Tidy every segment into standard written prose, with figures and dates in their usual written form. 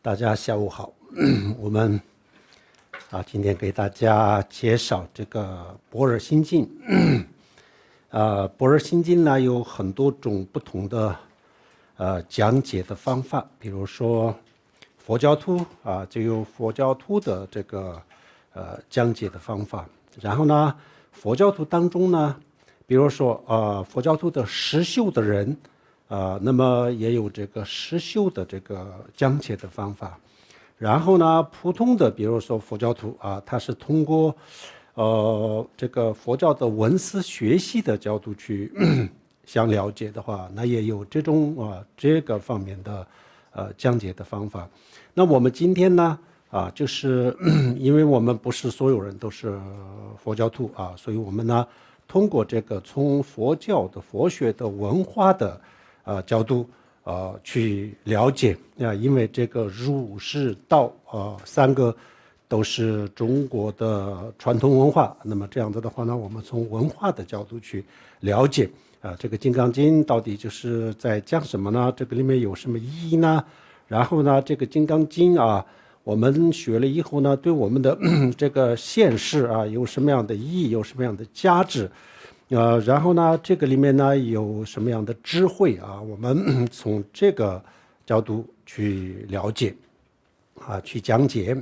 大家下午好。我们今天给大家介绍这个《般若心经》。般若心经呢有很多种不同的讲解的方法，比如说佛教徒就有佛教徒的这个讲解的方法。然后呢，佛教徒当中呢，比如说佛教徒的实修的人。那么也有这个实修的这个讲解的方法。然后呢，普通的比如说佛教徒他是通过这个佛教的文思学习的角度去想了解的话，那也有这种这个方面的讲解的方法。那我们今天呢就是因为我们不是所有人都是佛教徒所以我们呢通过这个从佛教的佛学的文化的角度去了解因为这个儒释道三个都是中国的传统文化。那么这样子的话呢，我们从文化的角度去了解这个《金刚经》到底就是在讲什么呢？这个里面有什么意义呢？然后呢，这个《金刚经》我们学了以后呢，对我们的这个现世有什么样的意义，有什么样的价值？然后呢，这个里面呢有什么样的智慧我们从这个角度去了解去讲解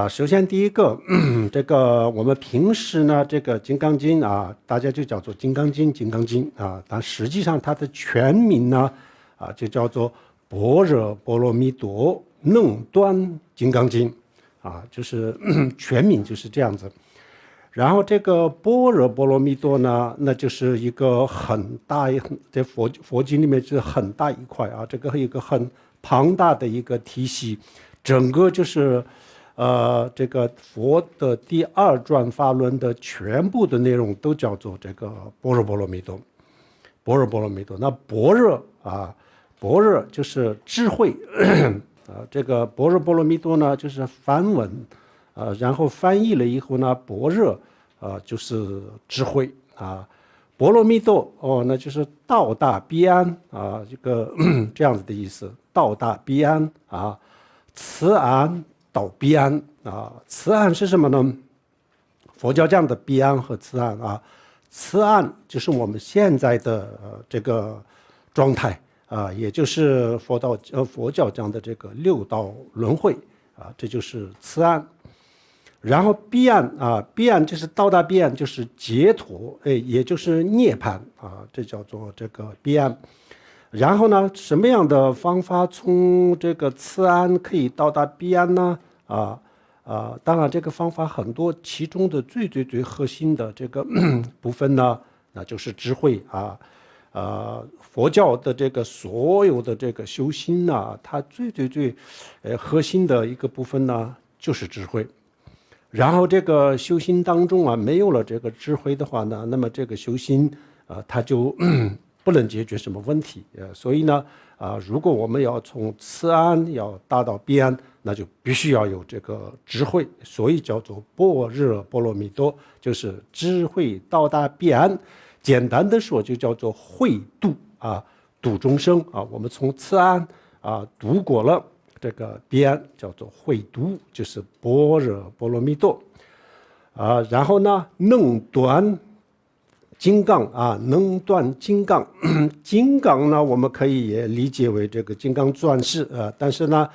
首先第一个这个我们平时呢这个《金刚经》大家就叫做《金刚经》《金刚经》但实际上它的全名呢就叫做《般若波罗蜜多能端金刚经》就是全名就是这样子。然后这个般若波罗蜜多呢，那就是一个很大，在佛经里面是很大一块这个一个很庞大的一个体系，整个就是这个佛的第二转法轮的全部的内容都叫做这个般若波罗蜜多。般若波罗蜜多，那般若般若就是智慧这个般若波罗蜜多呢就是梵文。然后翻译了以后呢，般若就是智慧波罗蜜多那就是到达彼岸这个这样子的意思，到达彼岸慈岸到彼岸慈岸是什么呢？佛教讲的彼岸和慈岸慈岸就是我们现在的这个状态也就是佛教讲的这个六道轮回这就是慈岸。然后彼岸彼岸就是到达彼岸就是解脱也就是涅槃这叫做这个彼岸。然后呢，什么样的方法从这个慈岸可以到达彼岸呢？当然这个方法很多，其中的最核心的这个部分呢，那就是智慧佛教的这个所有的这个修心它最核心的一个部分呢就是智慧。然后这个修心当中没有了这个智慧的话呢，那么这个修心它就不能解决什么问题所以呢如果我们要从慈岸要达到彼岸，那就必须要有这个智慧，所以叫做般若波罗蜜多，就是智慧到达彼岸。简单的说就叫做慧度度众生我们从慈岸度过了这个彼岸，叫做慧度，就是般若波罗蜜多然后呢，能端金刚能端金刚金刚呢，我们可以也理解为这个金刚钻石但是呢，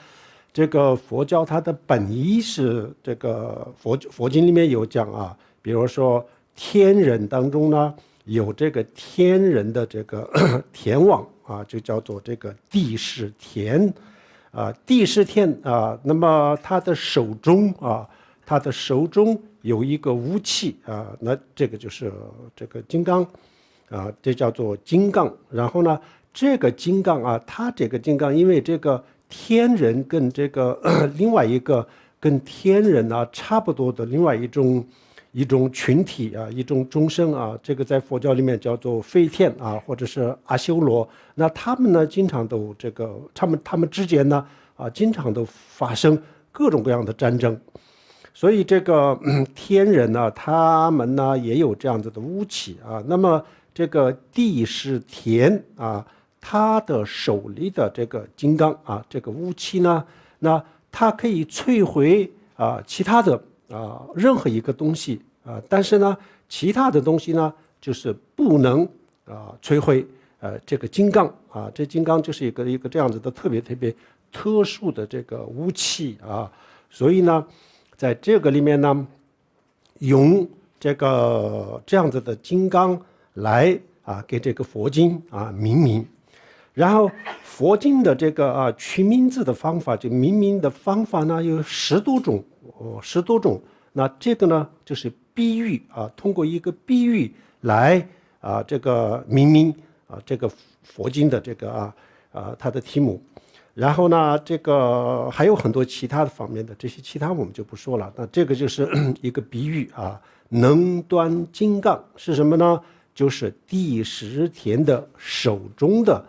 这个佛教它的本意是这个佛经里面有讲比如说天人当中呢，有这个天人的这个天王就叫做这个帝释天帝释天那么他的手中有一个武器那这个就是这个金刚这叫做金刚。然后呢，这个金刚它这个金刚因为这个天人跟这个另外一个跟天人差不多的另外一种群体一种众生这个在佛教里面叫做飞天或者是阿修罗。那他们呢经常都这个他们之间呢经常都发生各种各样的战争。所以这个天人呢他们呢也有这样子的武器那么这个帝释天他的手里的这个金刚这个武器呢那它可以摧毁其他的任何一个东西但是呢，其他的东西呢就是不能摧毁这个金刚这金刚就是一个这样子的特别特殊的这个武器所以呢，在这个里面呢，用这样子的金刚来给这个佛经命名。然后佛经的这个取名字的方法，就命名的方法呢有10多种。那这个呢就是比喻通过一个比喻来这个命名这个佛经的这个它的题目。然后呢，这个还有很多其他的方面的，这些其他我们就不说了。那这个就是一个比喻能断金刚是什么呢？就是第10天的手中的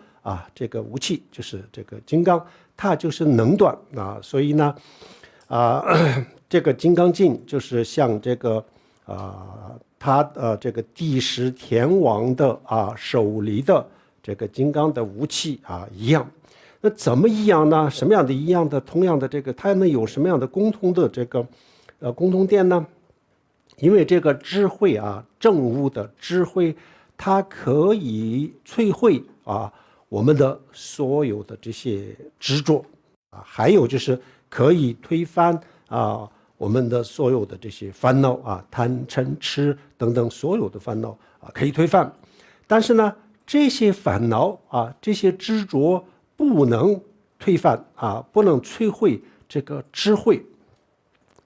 这个武器，就是这个金刚，它就是能断所以呢这个金刚经就是像这个他这个第10天王的手里的这个金刚的武器一样。那怎么一样呢？什么样的一样的同样的这个它们有什么样的共同的这个共同点呢？因为这个智慧正悟的智慧，它可以摧毁我们的所有的这些执着还有就是可以推翻我们的所有的这些烦恼贪嗔痴等等所有的烦恼可以推翻。但是呢，这些烦恼这些执着不能推翻不能摧毁这个智慧。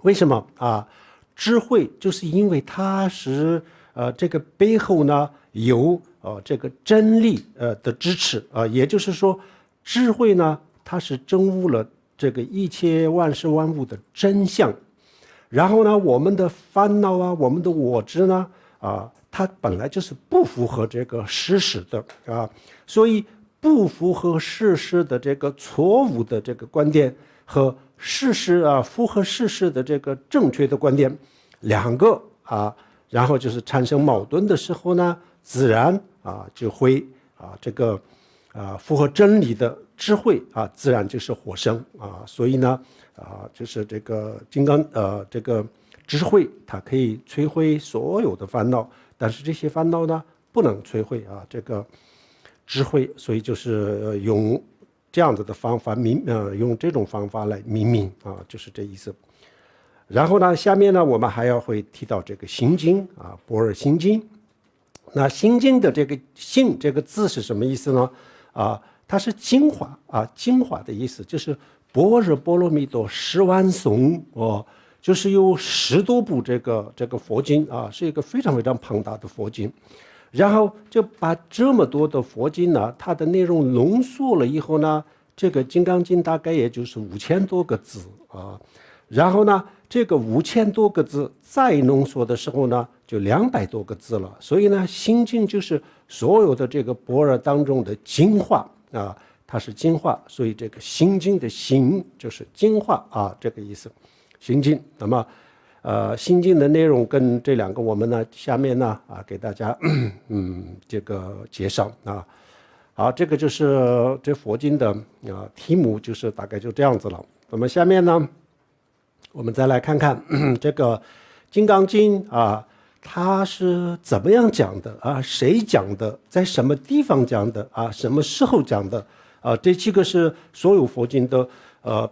为什么智慧就是因为它是这个背后呢有这个真理的支持也就是说智慧呢它是证悟了这个一切万事万物的真相。然后呢，我们的烦恼我们的我执呢它本来就是不符合这个事实的所以不符合事实的这个错误的这个观点和事实符合事实的这个正确的观点两个然后就是产生矛盾的时候呢，自然就会这个符合真理的智慧自然就是获胜所以呢就是这个金刚这个智慧它可以摧毁所有的烦恼，但是这些烦恼呢不能摧毁这个智慧，所以就是用这样子的方法用这种方法来命名就是这意思。然后呢，下面呢我们还要会提到这个心经般若心经。那心经的这个心这个字是什么意思呢它是精华精华的意思，就是般若波罗蜜多10万颂就是有10多部这个佛经是一个非常庞大的佛经。然后就把这么多的佛经呢它的内容浓缩了以后呢，这个金刚经大概也就是5000多个字然后呢这个5000多个字再浓缩的时候呢就200多个字了。所以呢心经就是所有的这个般若当中的精华它是精华，所以这个心经的心就是精华这个意思心经。那么心经的内容跟这两个我们呢下面呢给大家这个介绍好，这个就是这佛经的题目就是大概就这样子了。那么下面呢我们再来看看这个金刚经它是怎么样讲的谁讲的，在什么地方讲的什么时候讲的这几个是所有佛经的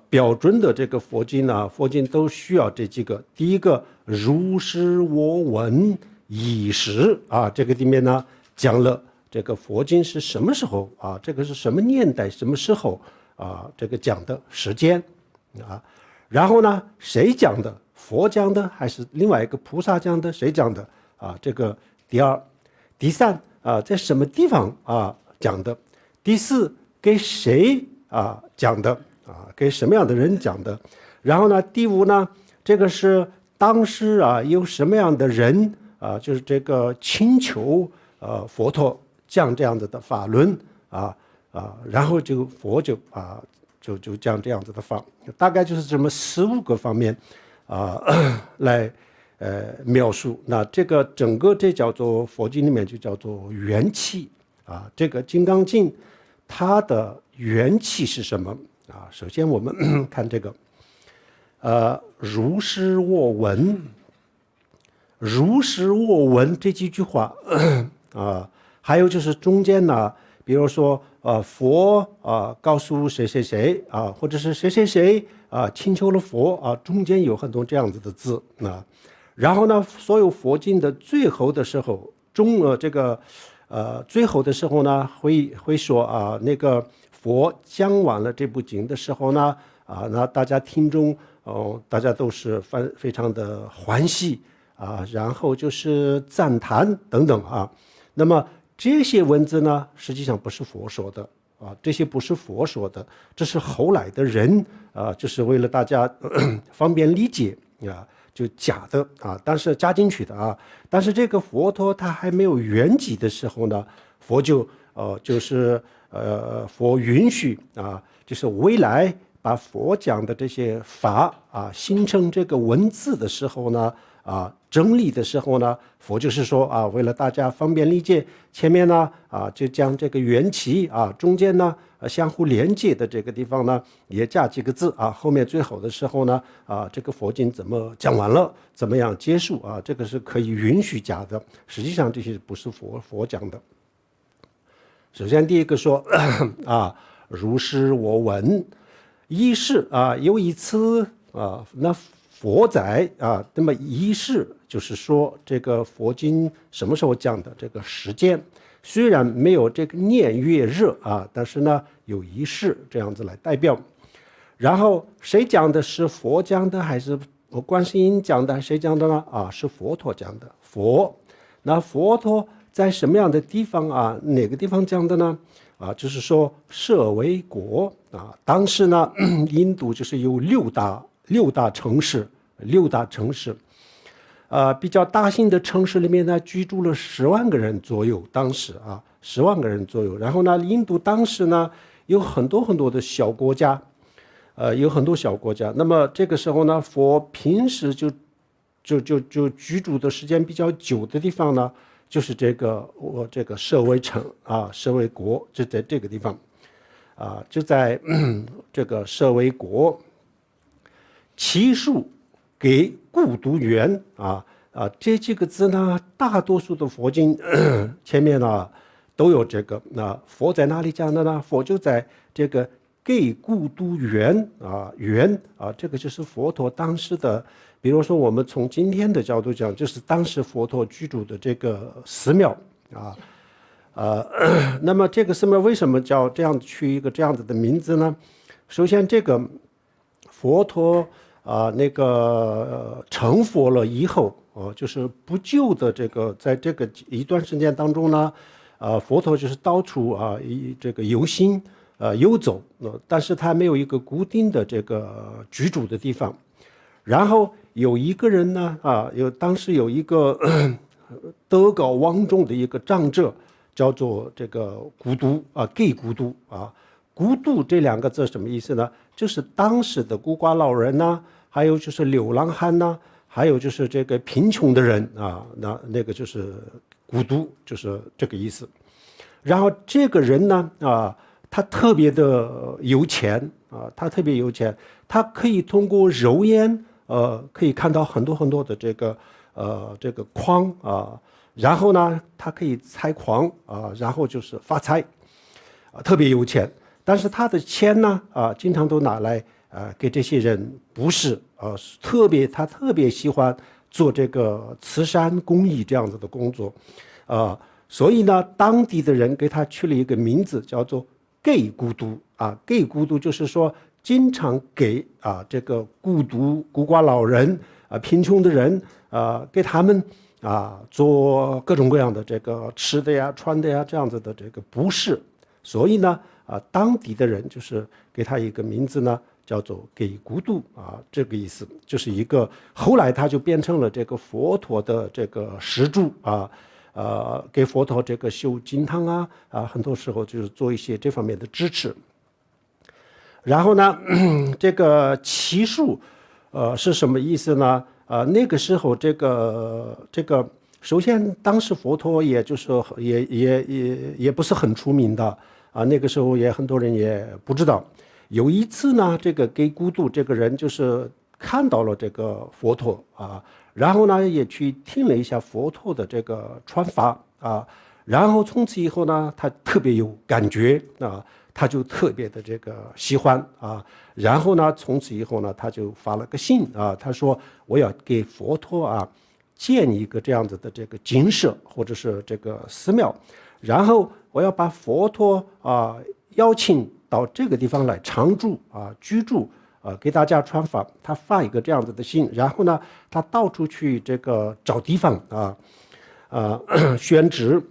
标准的这个佛经佛经都需要这几个。第一个如是我闻已时这个里面呢讲了这个佛经是什么时候这个是什么年代什么时候这个讲的时间然后呢谁讲的，佛讲的还是另外一个菩萨讲的，谁讲的这个第二。第三在什么地方讲的。第四给谁讲的给什么样的人讲的。然后呢第五呢这个是当时有什么样的人就是这个请求佛陀讲这样子的法论然后就佛就就讲这样子的法，大概就是这么15个方面来描述。那这个整个这叫做佛经里面就叫做元气这个金刚经它的元气是什么首先我们看这个，如是我闻，如是我闻这几句话还有就是中间呢，比如说佛告诉谁谁谁或者是谁谁谁请求了佛中间有很多这样子的字然后呢，所有佛经的最后的时候，最后的时候呢，会说那个佛讲完了这部经的时候呢那大家听众大家都是非常的欢喜然后就是赞叹等等那么这些文字呢，实际上不是佛说的这些不是佛说的，这是后来的人就是为了大家方便理解就假的但是加进去的但是这个佛陀他还没有圆寂的时候呢，佛就是佛允许就是未来把佛讲的这些法形成这个文字的时候呢整理的时候呢，佛就是说为了大家方便理解，前面呢就将这个缘起中间呢相互连接的这个地方呢也加几个字后面最后的时候呢这个佛经怎么讲完了，怎么样结束这个是可以允许加的，实际上这些不是佛讲的。首先第一个说如是我闻，一是有一次那佛在那么一世就是说这个佛经什么时候讲的这个时间，虽然没有这个年月日但是呢有一世这样子来代表。然后谁讲的，是佛讲的还是观世音讲的，谁讲的呢是佛陀讲的。那佛陀在什么样的地方哪个地方讲的呢就是说舍卫国当时呢印度就是有六大城市比较大型的城市里面呢居住了10万个人左右，当时10万个人左右。然后呢印度当时呢有很多的小国家有很多小国家。那么这个时候呢，佛平时就居住的时间比较久的地方呢，就是这个舍卫城舍卫国，就在这个地方就在这个舍卫国，其数给孤独园这几个字呢，大多数的佛经前面呢都有这个。那佛在哪里讲的呢？佛就在这个给孤独园这个就是佛陀当时的，比如说我们从今天的角度讲，就是当时佛陀居住的这个寺庙那么这个寺庙为什么叫这样取一个这样子的名字呢？首先这个佛陀成佛了以后就是不久的在这个一段时间当中呢佛陀就是到处这个游行游走但是他没有一个固定的这个居住的地方。然后有一个人呢当时有一个德高望重的一个长者，叫做这个孤独给孤独孤独这2个字什么意思呢？就是当时的孤寡老人还有就是流浪汉还有就是这个贫穷的人那个就是孤独，就是这个意思。然后这个人呢他特别的有钱他可以通过肉眼可以看到很多的这个矿然后呢他可以采矿然后就是发财特别有钱。但是他的钱呢经常都拿来给这些人布施他特别喜欢做这个慈善公益这样子的工作所以呢当地的人给他取了一个名字叫做给孤独给孤独就是说经常给这个孤寡老人贫穷的人给他们做各种各样的这个吃的呀穿的呀这样子的这个布施。所以呢当地的人就是给他一个名字呢叫做给孤独这个意思，就是一个后来他就变成了这个佛陀的这个施主给佛陀这个修金堂很多时候就是做一些这方面的支持。然后呢这个奇数是什么意思呢那个时候这个首先当时佛陀也就是也不是很出名的那个时候也很多人也不知道。有一次呢，这个给孤独这个人就是看到了这个佛陀啊，然后呢也去听了一下佛陀的这个传法啊，然后从此以后呢，他特别有感觉啊，他就特别的这个喜欢啊，然后呢，从此以后呢，他就发了个信啊，他说我要给佛陀啊建一个这样子的这个精舍或者是这个寺庙，然后我要把佛陀啊邀请到这个地方来常住啊居住啊，给大家传法。他发一个这样子的信，然后呢，他到处去这个找地方宣旨。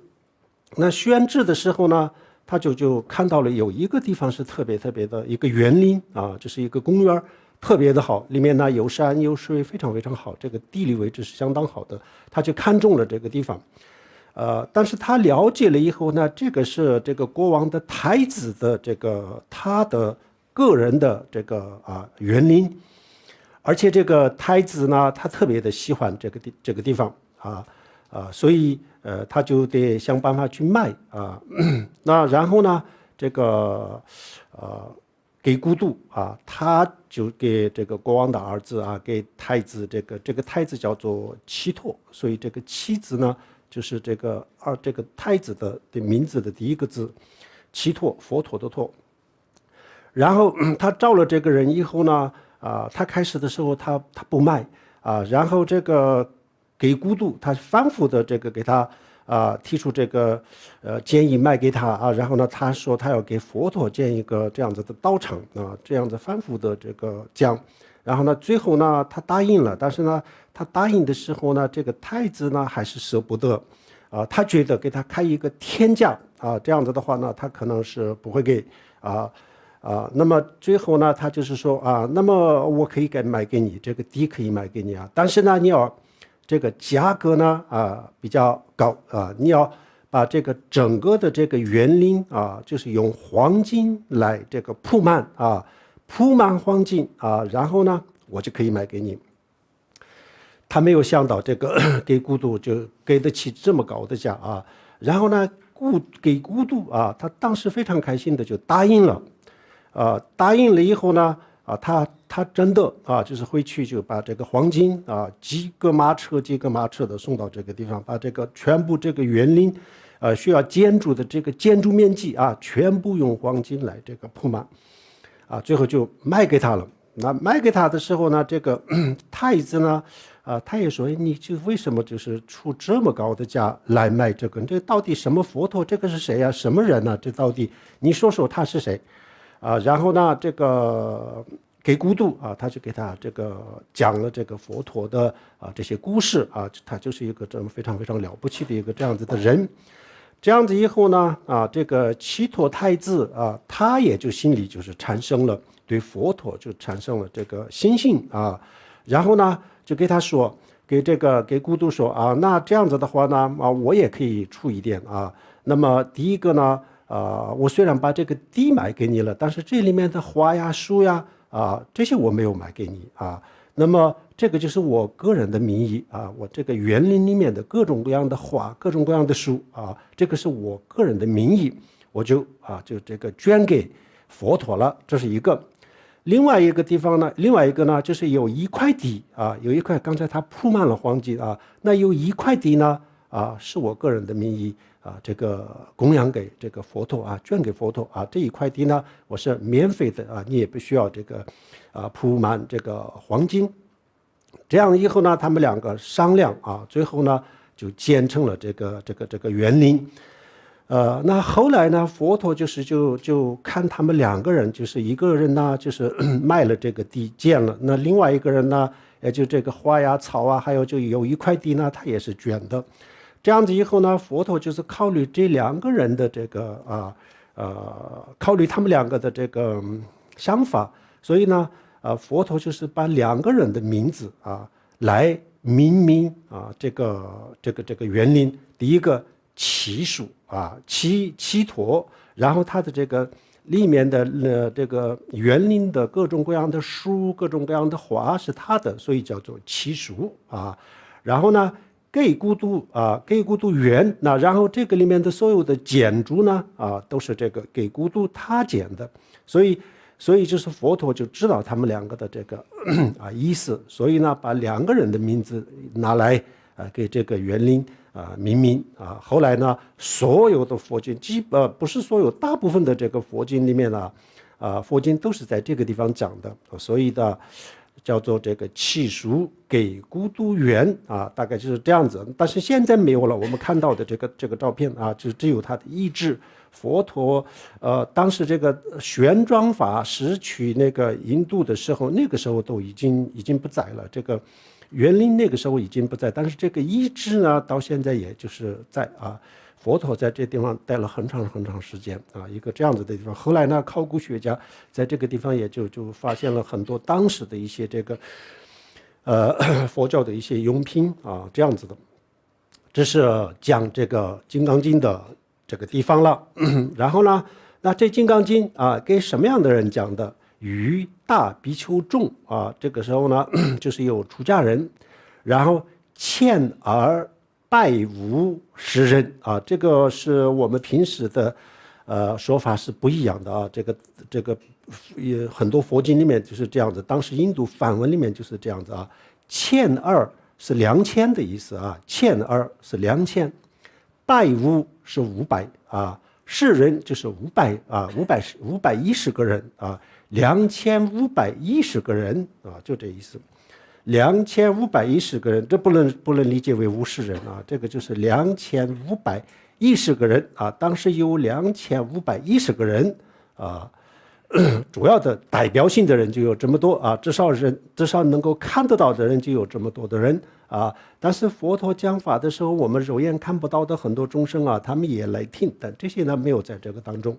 那宣旨的时候呢，他就看到了有一个地方是特别特别的一个园林啊，这是一个公园，特别的好，里面呢有山有水，非常非常好，这个地理位置是相当好的，他就看中了这个地方。但是他了解了以后呢，这个是这个国王的太子的这个他的个人的这个园林，而且这个太子呢，他特别的喜欢这个地方所以他就得想办法去卖啊。那然后呢，这个给孤独啊，他就给这个国王的儿子啊，给太子这个太子叫做祇陀，所以这个妻子呢，就是这个太子的名字的第一个字，祇陀，佛陀的陀。然后他招了这个人以后呢，他开始的时候他不卖啊，然后这个给孤独，他反复的这个给他提出这个建议卖给他啊，然后呢他说他要给佛陀建一个这样子的道场啊，这样子反复的这个讲，然后呢最后呢他答应了，但是呢他答应的时候呢，这个太子呢还是舍不得他觉得给他开一个天价这样子的话呢，他可能是不会给那么最后呢，他就是说那么我可以卖给你这个地可以卖给你但是呢，你要这个价格呢比较高你要把这个整个的这个园林就是用黄金来这个铺满黄金然后呢，我就可以卖给你。他没有想到这个给孤独就给得起这么高的价然后呢，给孤独他当时非常开心的就答应了。答应了以后呢，他真的就是回去就把这个黄金几个马车的送到这个地方，把这个全部这个园林需要建筑的这个建筑面积全部用黄金来这个铺满最后就卖给他了。那卖给他的时候呢，这个太子呢他也说你就为什么就是出这么高的价来卖这个？这到底什么佛陀？这个是谁呀？什么人呢？这到底你说说他是谁？然后呢，这个给孤独他就给他这个讲了这个佛陀的这些故事他就是一个这么非常非常了不起的一个这样子的人。这样子以后呢这个祇陀太子他也就心里就是产生了对佛陀就产生了这个信心然后呢就给他说给孤独说那这样子的话呢我也可以出一点那么第一个呢我虽然把这个地买给你了，但是这里面的花呀树呀这些我没有买给你那么这个就是我个人的名义我这个园林里面的各种各样的花各种各样的树这个是我个人的名义，我就这个捐给佛陀了，这是一个。另外一个地方呢，另外一个呢就是有一块地有一块刚才它铺满了黄金那有一块地呢是我个人的名义这个供养给这个佛陀捐给佛陀这一块地呢我是免费的你也不需要这个铺满这个黄金。这样以后呢，他们两个商量最后呢就建成了这个园林。那后来呢，佛陀就看他们两个人，就是一个人呢就是卖了这个地建了，那另外一个人呢也就这个花呀草还有就有一块地呢他也是捐的。这样子以后呢，佛陀就是考虑这两个人的这个考虑他们两个的这个想法，所以呢佛陀就是把两个人的名字来命名这个园林。第一个祇树祇陀，然后它的这个里面的这个园林的各种各样的树各种各样的花是它的，所以叫做祇树然后呢给孤独园，那然后这个里面的所有的建筑呢都是这个给孤独他建的，所所以就是佛陀就知道他们两个的这个意思，所以呢把两个人的名字拿来给这个园林命名后来呢所有的佛经不是所有，大部分的这个佛经里面呢佛经都是在这个地方讲的，所以呢叫做这个契书给孤独园大概就是这样子。但是现在没有了，我们看到的这个照片就只有他的意志。佛陀当时这个玄奘法师去那个印度的时候，那个时候都已经不在了，这个园林那个时候已经不在，但是这个意志呢到现在也就是在佛陀在这地方待了很长时间一个这样子的地方。后来呢考古学家在这个地方也就发现了很多当时的一些这个佛教的一些用品这样子的。这是讲这个《金刚经》的这个地方了。然后呢那这《金刚经》给什么样的人讲的？于大比丘众这个时候呢就是有出家人，然后欠而拜无十人这个是我们平时的说法是不一样的这个也很多佛经里面就是这样子，当时印度梵文里面就是这样子欠二是2000的意思欠二是2000，拜无是500十人就是510个人2510个人就这意思。2510个人，这不能理解为50人这个就是2510个人当时有2510个人主要的代表性的人就有这么多至少能够看得到的人就有这么多的人但是佛陀讲法的时候，我们肉眼看不到的很多众生他们也来听，但这些呢没有在这个当中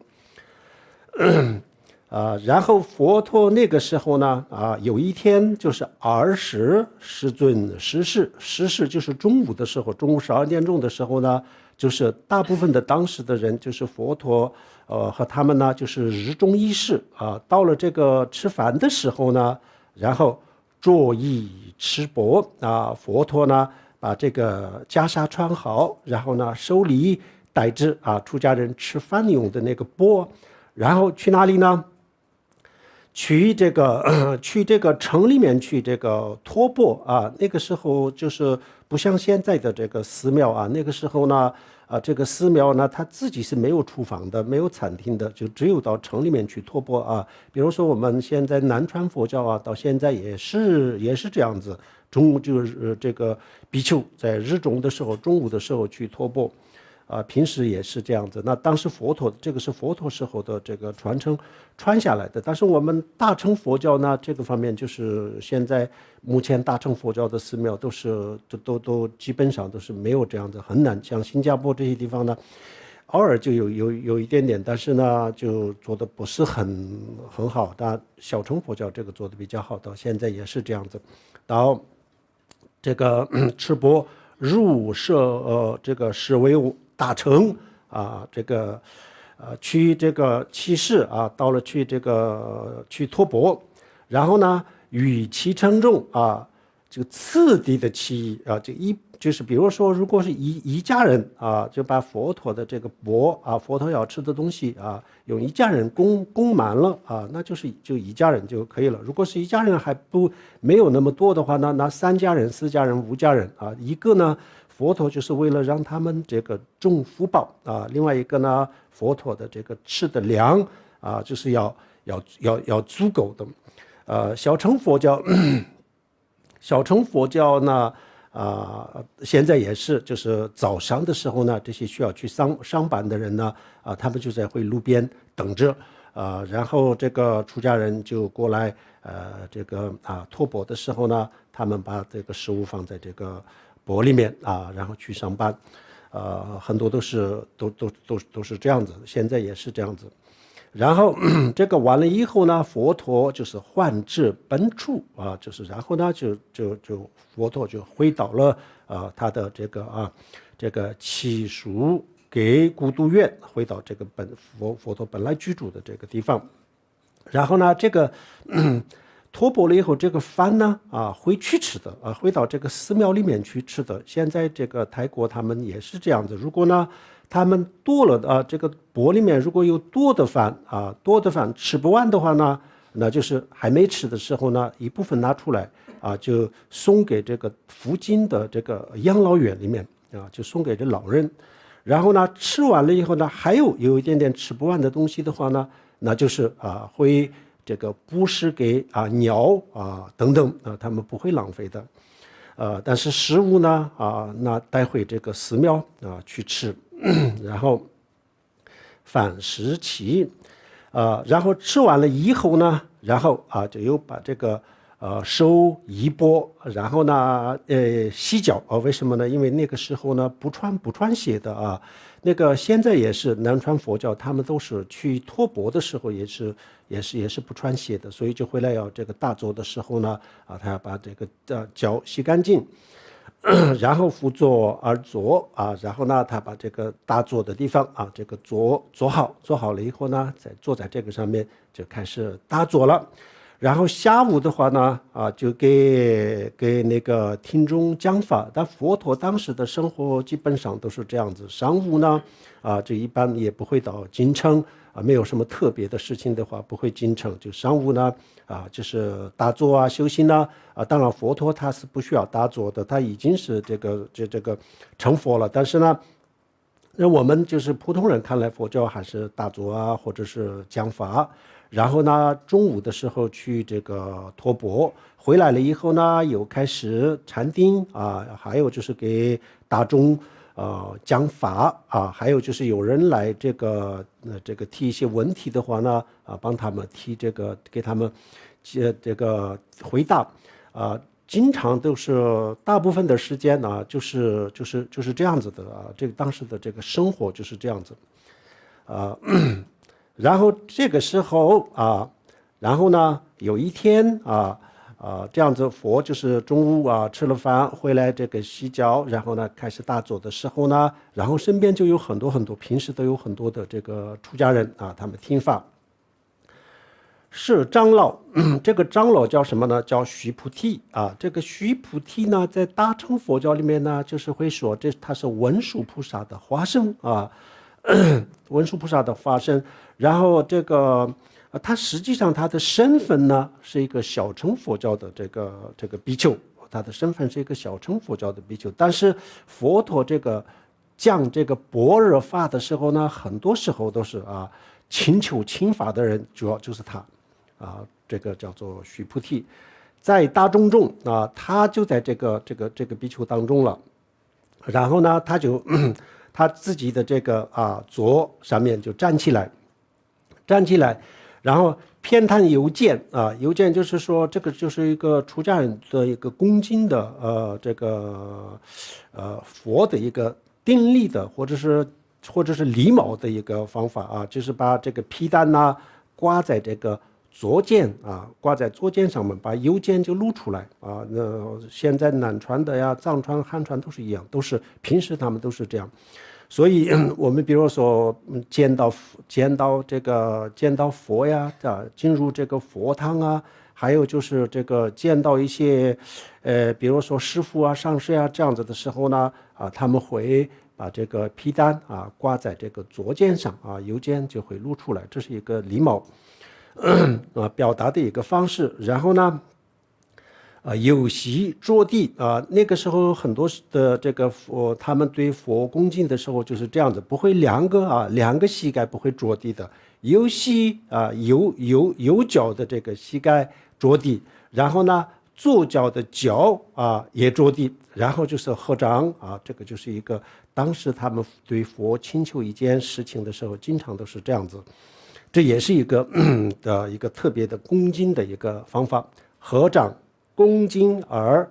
然后佛陀那个时候呢有一天就是20世尊逝世就是中午的时候，中午12点钟的时候呢，就是大部分的当时的人就是佛陀和他们呢就是日中仪式到了这个吃饭的时候呢，然后着衣吃钵佛陀呢把这个袈裟穿好，然后呢手里带着出家人吃饭用的那个钵，然后去哪里呢？去这个城里面去这个托钵那个时候就是不像现在的这个寺庙那个时候呢这个寺庙呢它自己是没有厨房的，没有餐厅的，就只有到城里面去托钵比如说我们现在南传佛教到现在也是这样子，中午就是这个比丘在日中的时候，中午的时候去托钵平时也是这样子。那当时佛陀这个是佛陀时候的这个传承传下来的，但是我们大乘佛教呢这个方面就是现在目前大乘佛教的寺庙都基本上都是没有这样子，很难。像新加坡这些地方呢偶尔就有一点点，但是呢就做的不是很好。但小乘佛教这个做的比较好，到现在也是这样子。到这个吃钵入舍这个是为大乘这个去这个起事到了去这个去托钵，然后呢与其称重这个次第的起就是比如说如果是一家人就把佛陀的这个钵佛陀要吃的东西用一家人供满了那就一家人就可以了。如果是一家人还没有那么多的话呢，那3家人4家人5家人一个呢佛陀就是为了让他们这个种福报另外一个呢佛陀的这个吃的粮就是要足够的小乘佛教呢现在也是，就是早上的时候呢，这些需要去上班的人呢他们就在路边等着然后这个出家人就过来这个托钵的时候呢，他们把这个食物放在这个钵里面然后去上班很多都是这样子，现在也是这样子。然后这个完了以后呢，佛陀就是换至本处就是然后呢就佛陀就回到了他的这个祇树给孤独院，回到这个佛陀本来居住的这个地方。然后呢这个托钵了以后，这个饭呢回去吃的回到这个寺庙里面去吃的。现在这个泰国他们也是这样子，如果呢他们多了这个钵里面如果有多的饭吃不完的话呢那就是还没吃的时候呢，一部分拿出来啊，就送给这个附近的这个养老院里面啊，就送给这老人。然后呢，吃完了以后呢，还有一点点吃不完的东西的话呢，那就是会这个布施给鸟等等他们不会浪费的。但是食物呢那带回这个寺庙去吃，然后反食其然后吃完了以后呢，然后就又把这个收衣钵，然后呢洗脚为什么呢？因为那个时候呢不穿鞋的那个现在也是南传佛教，他们都是去托钵的时候也是不穿鞋的，所以就回来要这个大坐的时候呢他要把这个脚洗干净，然后辅佐而坐然后呢他把这个大坐的地方这个坐好了以后呢，再坐在这个上面就开始大坐了。然后下午的话呢就给那个听众讲法。但佛陀当时的生活基本上都是这样子，上午呢就一般也不会到京城没有什么特别的事情的话不会进城，就上午呢就是打坐修行呢当然佛陀他是不需要打坐的，他已经是这个成佛了，但是呢那我们就是普通人看来佛教还是打坐或者是讲法。然后呢中午的时候去这个托钵，回来了以后呢又开始禅定还有就是给大众讲法还有就是有人来这个提一些问题的话呢帮他们提这个，给他们这个回答经常都是大部分的时间呢就是这样子的这个当时的这个生活就是这样子然后这个时候然后呢有一天这样子佛就是中午吃了饭回来这个洗脚，然后呢开始大坐的时候呢，然后身边就有很多平时都有很多的这个出家人他们听法。是长老这个长老叫什么呢？叫须菩提这个须菩提呢在大乘佛教里面呢就是会说他是文殊菩萨的化身文殊菩萨的化身。然后这个他实际上他的身份呢是一个小乘佛教的这个比丘，他的身份是一个小乘佛教的比丘。但是佛陀这个讲这个般若法的时候呢，很多时候都是请求请法的人主要就是他这个叫做须菩提。在大众中他就在这个比丘当中了。然后呢他就他自己的这个左上面就站起来，然后偏袒右肩右肩就是说这个就是一个出家人的一个恭敬的这个佛的一个定力的或者是礼貌的一个方法就是把这个毗丹挂在这个左肩挂在左肩上面，把右肩就露出来那现在南传的呀藏传汉传都是一样，都是平时他们都是这样。所以我们比如说见到佛呀进入这个佛堂还有就是这个见到一些比如说师父上师这样子的时候呢他们会把这个毗丹挂在这个左肩上右肩就会露出来，这是一个礼貌表达的一个方式。然后呢有席着地那个时候很多的这个佛他们对佛恭敬的时候就是这样子，不会两个膝盖不会着地的，右膝右脚的这个膝盖着地，然后呢左脚的脚也着地，然后就是合掌这个就是一个当时他们对佛请求一件事情的时候经常都是这样子。这也是一个特别的恭敬的一个方法。合掌恭敬而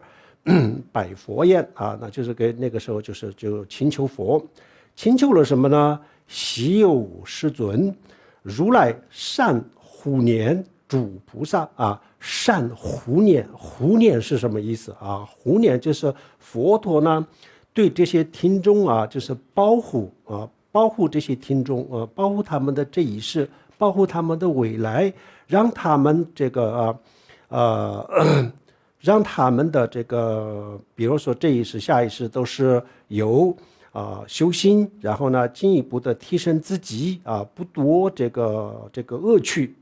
拜佛言那就是给那个时候就请求佛，请求了什么呢？昔有世尊，如来善护念诸菩萨善护念，护念是什么意思护念就是佛陀呢对这些听众就是保护这些听众保护他们的这一世，保护他们的未来，让他们这个让他们的这个比如说这一世下一世都是有修心，然后呢进一步的提升自己不多这个恶趣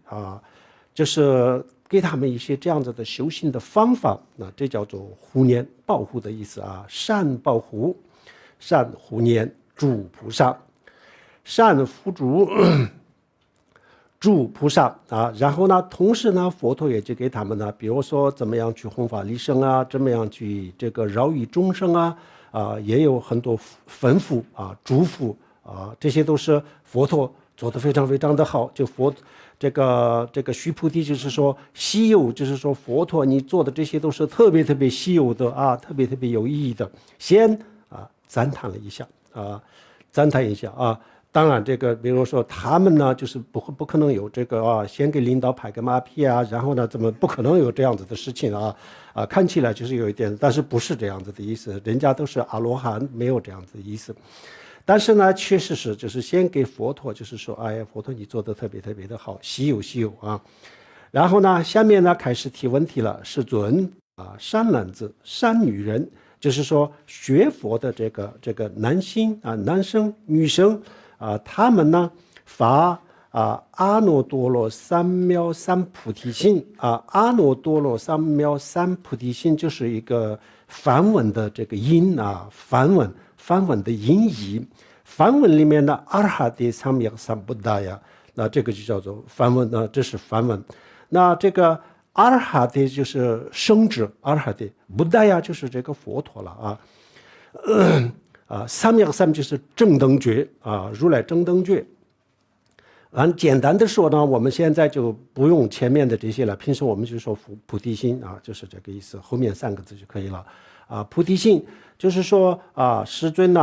就是给他们一些这样子的修行的方法，那这叫做护念，保护的意思啊，善保护，善护念诸菩萨，善护诸菩萨啊。然后呢，同时呢，佛陀也就给他们呢，比如说怎么样去弘法利生啊，怎么样去这个饶益众生啊，也有很多吩咐啊、嘱咐啊，这些都是佛陀做得非常非常的好。就这个须菩提就是说稀有，就是说佛陀你做的这些都是特别特别稀有的啊，特别特别有意义的，先赞叹了一下赞叹一下啊。当然这个比如说他们呢就是不可能有这个先给领导拍个马屁啊，然后呢怎么不可能有这样子的事情看起来就是有一点，但是不是这样子的意思，人家都是阿罗汉，没有这样子的意思。但是呢确实是就是先给佛陀就是说，哎呀佛陀你做的特别特别的好，稀有啊。然后呢下面呢开始提问题了，世尊善男子善女人，就是说学佛的这个男性男生女生他们呢发阿耨多罗三藐三菩提心阿耨多罗三藐三菩提心就是一个梵文的这个音梵文的音译，梵文里面的阿罗哈帝三藐三菩提呀，那这个就叫做梵文这是梵文。那这个阿罗哈帝就是圣者，阿罗哈帝，布达呀就是这个佛陀了三藐三就是正等觉如来正等觉。简单的说呢，我们现在就不用前面的这些了，平时我们就说菩提心就是这个意思，后面3个字就可以了菩提心就是说世尊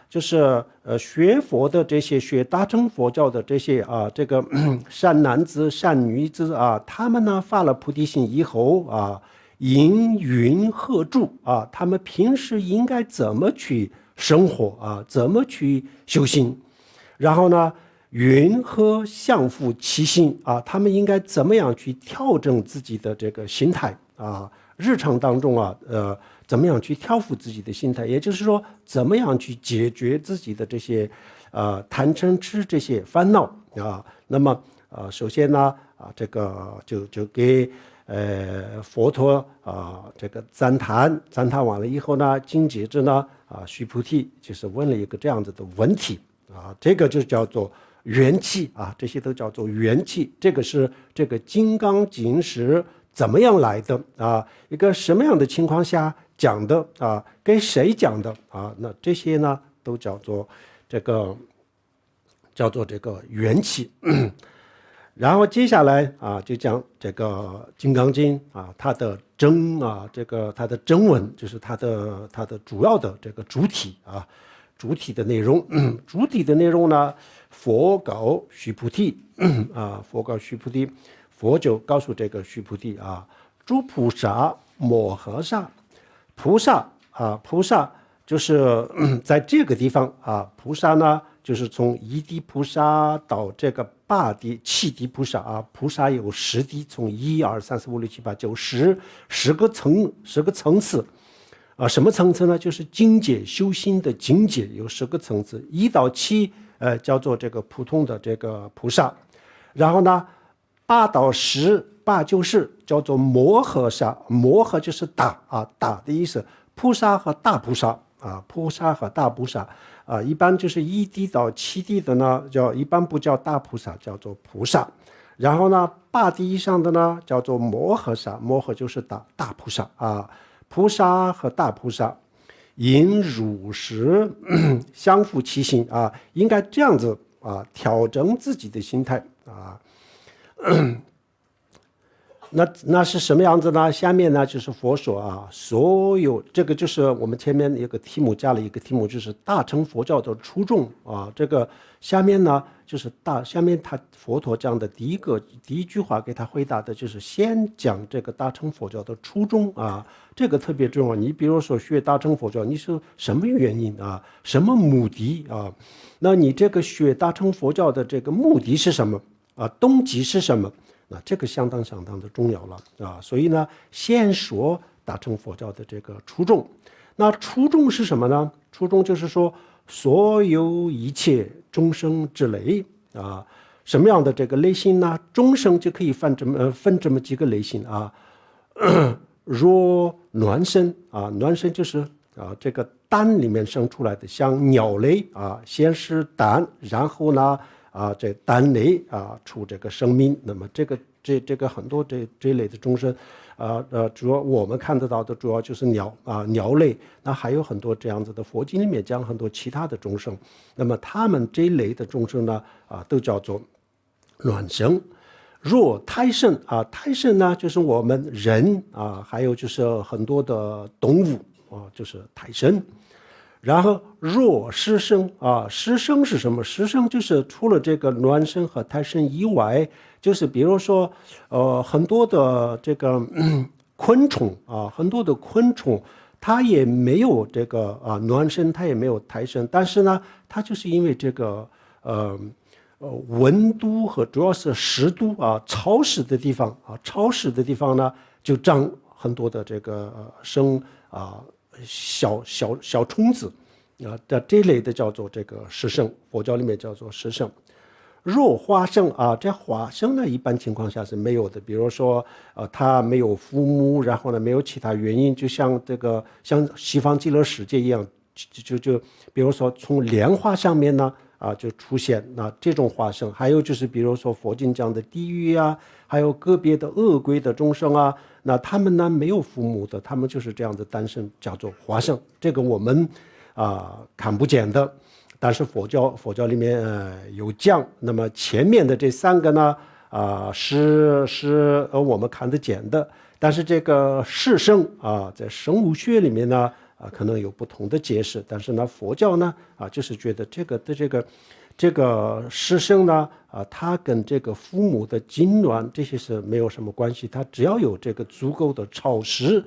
就是学佛的这些学大乘佛教的这些这个善男子善女子他们呢发了菩提心以后因缘何住他们平时应该怎么去生活怎么去修行，然后呢云何降伏其心他们应该怎么样去调整自己的这个心态日常当中怎么样去调伏自己的心态，也就是说怎么样去解决自己的这些贪嗔痴这些烦恼那么首先呢这个就给佛陀这个赞叹完了以后呢，紧接着呢须菩提就是问了一个这样子的问题这个就叫做元气这些都叫做元气。这个是这个金刚经是怎么样来的一个什么样的情况下讲的给谁讲的那这些呢都叫做这个元气然后接下来就讲这个金刚经它的它的真文，就是它的主要的这个主体主体的内容主体的内容呢，佛告须菩提佛告须菩提，佛就告诉这个须菩提诸菩萨摩诃萨，菩萨就是在这个地方菩萨呢就是从一地菩萨到这个八地七地菩萨菩萨有10地，从1、2、3、4、5、6、7、8、9、10个层次什么层次呢？就是境界修心的境界有10个层次，1到7叫做这个普通的这个菩萨，然后呢8到10、8、9、10叫做摩诃萨，摩诃就是大大的意思，菩萨和大菩萨菩萨和大菩萨一般就是1地到7地的呢一般不叫大菩萨，叫做菩萨，然后呢8地以上的呢叫做摩诃萨，摩诃就是大菩萨菩萨和大菩萨应如实降伏其心应该这样子调整自己的心态那是什么样子呢？下面呢就是佛说所有这个就是我们前面一个题目加了一个题目，就是大乘佛教的初衷这个下面呢就是下面他佛陀讲的第一句话给他回答的就是先讲这个大乘佛教的初衷这个特别重要。你比如说学大乘佛教，你是什么原因什么目的那你这个学大乘佛教的这个目的是什么动机是什么？那这个相当的重要了所以呢先说大乘佛教的这个初衷。那初衷是什么呢？初衷就是说所有一切众生之类什么样的这个类型呢？众生就可以分这么几个类型啊。若卵生啊，卵生就是这个蛋里面生出来的，像鸟类啊，先是蛋，然后呢这蛋类出这个生命。那么这个很多这一类的众生。主要我们看得到的主要就是鸟类，那还有很多这样子的，佛经里面讲很多其他的众生，那么他们这一类的众生呢都叫做卵生。若胎生胎生呢就是我们人还有就是很多的动物就是胎生。然后若湿生湿生是什么？湿生就是除了这个卵生和胎生以外，就是比如说很多的这个昆虫很多的昆虫它也没有这个卵生，它也没有胎生，但是呢它就是因为这个温度和主要是湿度潮湿的地方呢就长很多的这个生小虫子这类的叫做这个湿生，佛教里面叫做湿生。若花生这花生呢一般情况下是没有的，比如说它没有父母，然后呢没有其他原因，就像像西方极乐世界一样，就比如说从莲花上面呢就出现这种花生。还有就是比如说佛经讲的地狱还有个别的恶鬼的众生那他们呢没有父母的，他们就是这样的诞生，叫做花生。这个我们看不见的，但是佛教里面有讲。那么前面的这三个呢是我们看得见的，但是这个世生在生物学里面呢可能有不同的解释。但是呢佛教呢就是觉得这个世生呢它跟这个父母的精卵这些是没有什么关系，它只要有这个足够的潮湿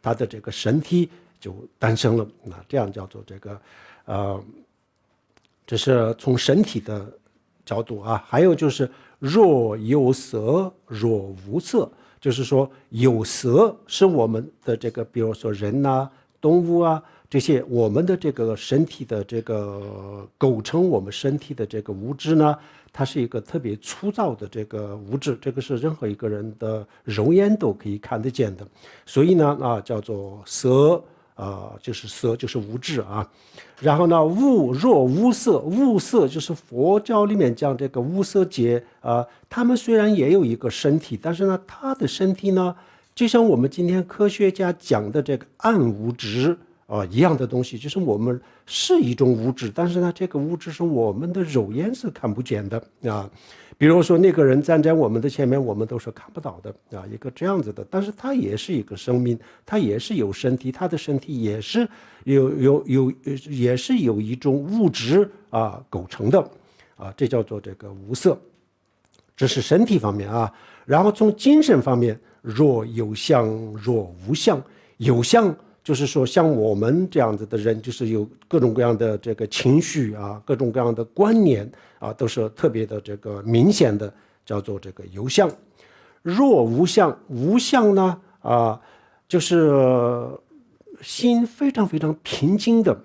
它的这个身体就诞生了。那这样叫做这个这是从身体的角度还有就是若有色若无色，就是说有色是我们的这个比如说人动物这些我们的这个身体的这个构成我们身体的这个物质呢，它是一个特别粗糙的这个物质，这个是任何一个人的肉眼都可以看得见的。所以呢叫做色就是色就是物质然后呢若无色，无色就是佛教里面讲这个无色界他们虽然也有一个身体，但是呢他的身体呢就像我们今天科学家讲的这个暗物质一样的东西，就是我们是一种物质，但是呢这个物质是我们的肉眼是看不见的比如说那个人站在我们的前面，我们都是看不到的一个这样子的，但是他也是一个生命，他也是有身体，他的身体也是也是有一种物质构成的这叫做这个无色。这是身体方面然后从精神方面，若有相若无相。有相就是说像我们这样子的人，就是有各种各样的这个情绪各种各样的观念都是特别的这个明显的，叫做这个有相。若无相，无相呢就是心非常非常平静的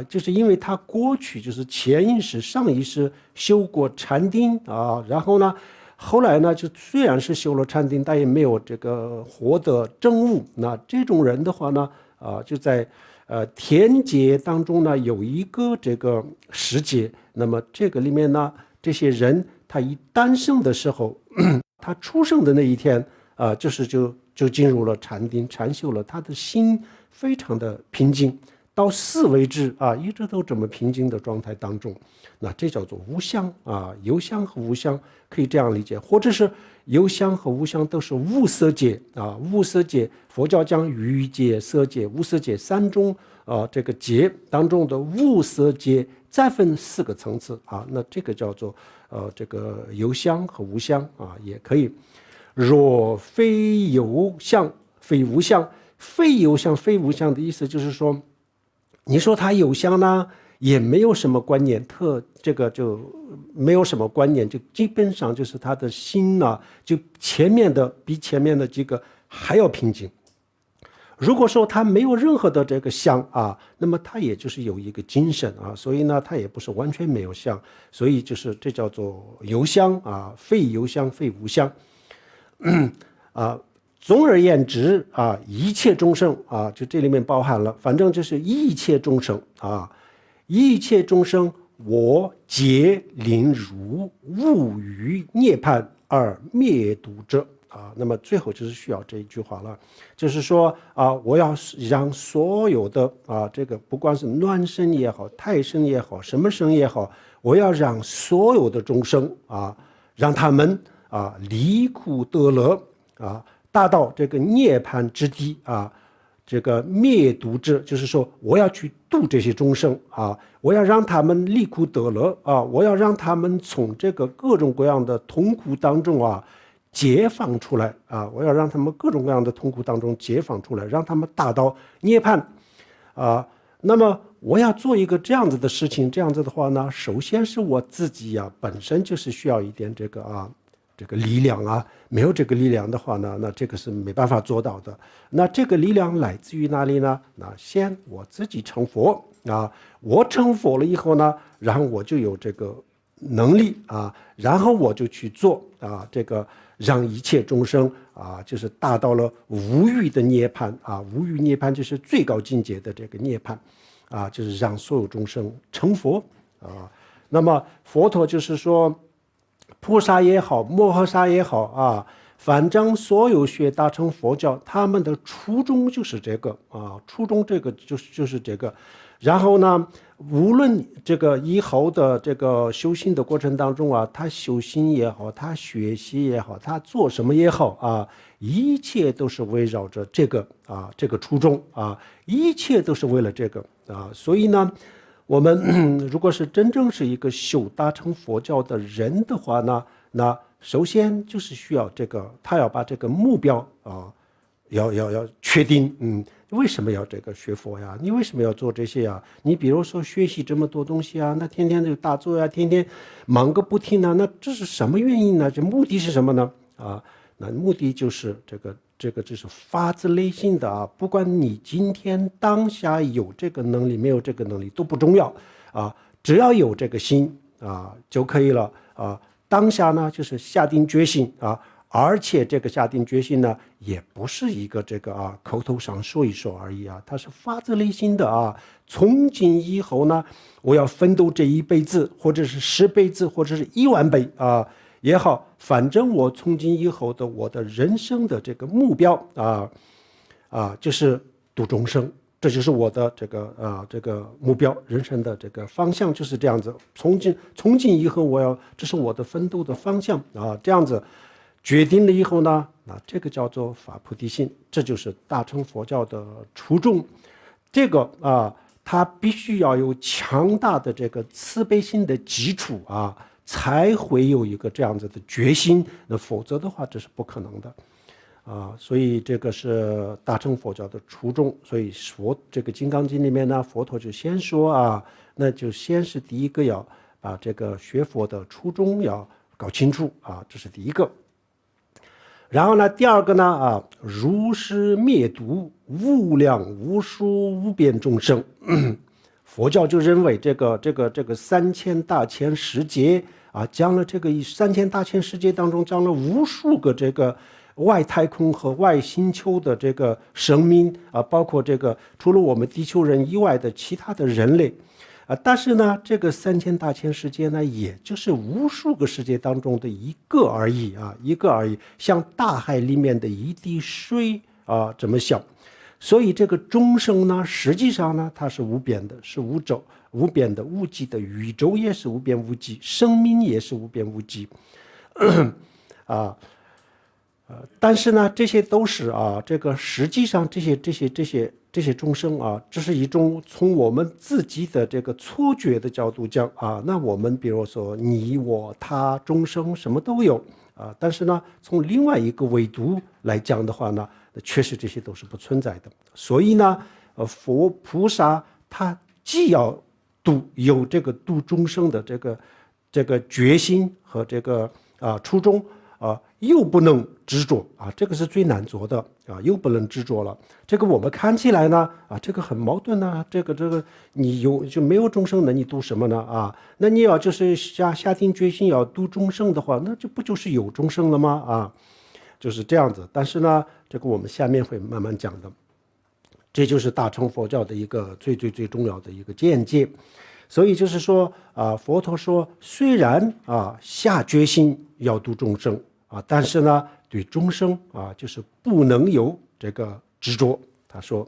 就是因为他过去就是前一世上一世修过禅定然后呢后来呢就虽然是修了禅定，但也没有这个获得证悟。那这种人的话呢就在天界当中呢有一个这个世界，那么这个里面呢这些人他一诞生的时候他出生的那一天就进入了禅定禅修了，他的心非常的平静，到死为止一直都这么平静的状态当中。那这叫做无相有相和无相可以这样理解，或者是有相和无相都是无色界无色界佛教讲欲界色界无色界三种这个界当中的无色界再分4个层次那这个叫做这个有相和无相也可以。若非有相非无相，非有相非无相的意思就是说，你说他有相呢也没有什么观念，这个就没有什么观念，就基本上就是他的心就比前面的几个还要平静。如果说他没有任何的这个相啊，那么他也就是有一个精神啊，所以呢，他也不是完全没有相，所以就是这叫做有相啊，非有相，非无相。总而言之啊，一切众生啊，就这里面包含了，反正就是一切众生啊，一切众生，我皆临如物于涅槃而灭度者啊。那么最后就是需要这一句话了，就是说啊，我要让所有的啊，这个不管是卵生也好，胎生也好，什么生也好，我要让所有的众生啊，让他们啊离苦得乐啊。达到这个涅槃之地啊，这个灭度之，就是说我要去度这些众生啊，我要让他们离苦得乐啊，我要让他们从这个各种各样的痛苦当中啊解放出来啊，我要让他们各种各样的痛苦当中解放出来，让他们达到涅槃啊。那么我要做一个这样子的事情，这样子的话呢，首先是我自己呀，本身就是需要一点这个力量啊，没有这个力量的话呢，那这个是没办法做到的。那这个力量来自于哪里呢？那先我自己成佛啊，我成佛了以后呢，然后我就有这个能力啊，然后我就去做啊，这个让一切众生啊，就是达到了无欲的涅槃啊，无欲涅槃就是最高境界的这个涅槃啊，就是让所有众生成佛啊。那么佛陀就是说，菩萨也好，摩诃萨也好啊，反正所有学大乘佛教，他们的初衷就是这个啊，初衷这个就是这个。然后呢，无论这个以后的这个修行的过程当中啊，他修行也好，他学习也好，他做什么也好啊，一切都是围绕着这个啊，这个初衷啊，一切都是为了这个啊。所以呢，我们如果是真正是一个修大乘佛教的人的话呢，那首先就是需要这个，他要把这个目标啊，要确定。为什么要这个学佛呀？你为什么要做这些呀？你比如说学习这么多东西啊，那天天就打坐呀，天天忙个不停啊，那这是什么原因呢？这目的是什么呢？啊，那目的就是这个就是发自内心的啊，不管你今天当下有这个能力没有这个能力都不重要啊，只要有这个心啊就可以了啊。当下呢就是下定决心啊，而且这个下定决心呢也不是一个这个啊口头上说一说而已啊，它是发自内心的啊。从今以后呢，我要奋斗这一辈子，或者是10辈子，或者是10000倍啊。也好，反正我从今以后的我的人生的这个目标就是度众生，这就是我的这个目标，人生的这个方向就是这样子。从今以后，这是我的奋斗的方向啊，这样子决定了以后呢，那这个叫做发菩提心，这就是大乘佛教的初衷。这个它必须要有强大的这个慈悲心的基础啊。才会有一个这样子的决心，那否则的话这是不可能的啊。所以这个是大乘佛教的初衷。所以这个《金刚经》里面呢，佛陀就先说啊，那就先是第一个要把这个学佛的初衷要搞清楚啊，这是第一个。然后呢，第二个呢如是灭度无量无数无边众生。佛教就认为这个3000大千世界啊，讲了这个3000大千世界当中讲了无数个这个外太空和外星球的这个生命啊，包括这个除了我们地球人以外的其他的人类啊，但是呢，这个3000大千世界呢，也就是无数个世界当中的一个而已啊，一个而已，像大海里面的一滴水啊这么小。所以这个众生呢，实际上呢，它是无边的，是无边的、无际的，宇宙也是无边无际，生命也是无边无际，但是呢，这些都是这个实际上这些众生啊，这是一种从我们自己的这个错觉的角度讲啊，那我们比如说你我他众生什么都有啊，但是呢，从另外一个维度来讲的话呢，确实这些都是不存在的。所以呢，佛菩萨他既要有这个度众生的这个决心和这个初衷又不能执着啊，这个是最难做的啊，又不能执着了。这个我们看起来呢这个很矛盾呢，这个你就没有终生，那你读什么呢啊？那你要就是下定决心要读终生的话，那这不就是有终生了吗啊？就是这样子。但是呢，这个我们下面会慢慢讲的，这就是大乘佛教的一个最重要的一个见解。所以就是说佛陀说，虽然下决心要度众生但是呢，对众生就是不能有这个执着。他说，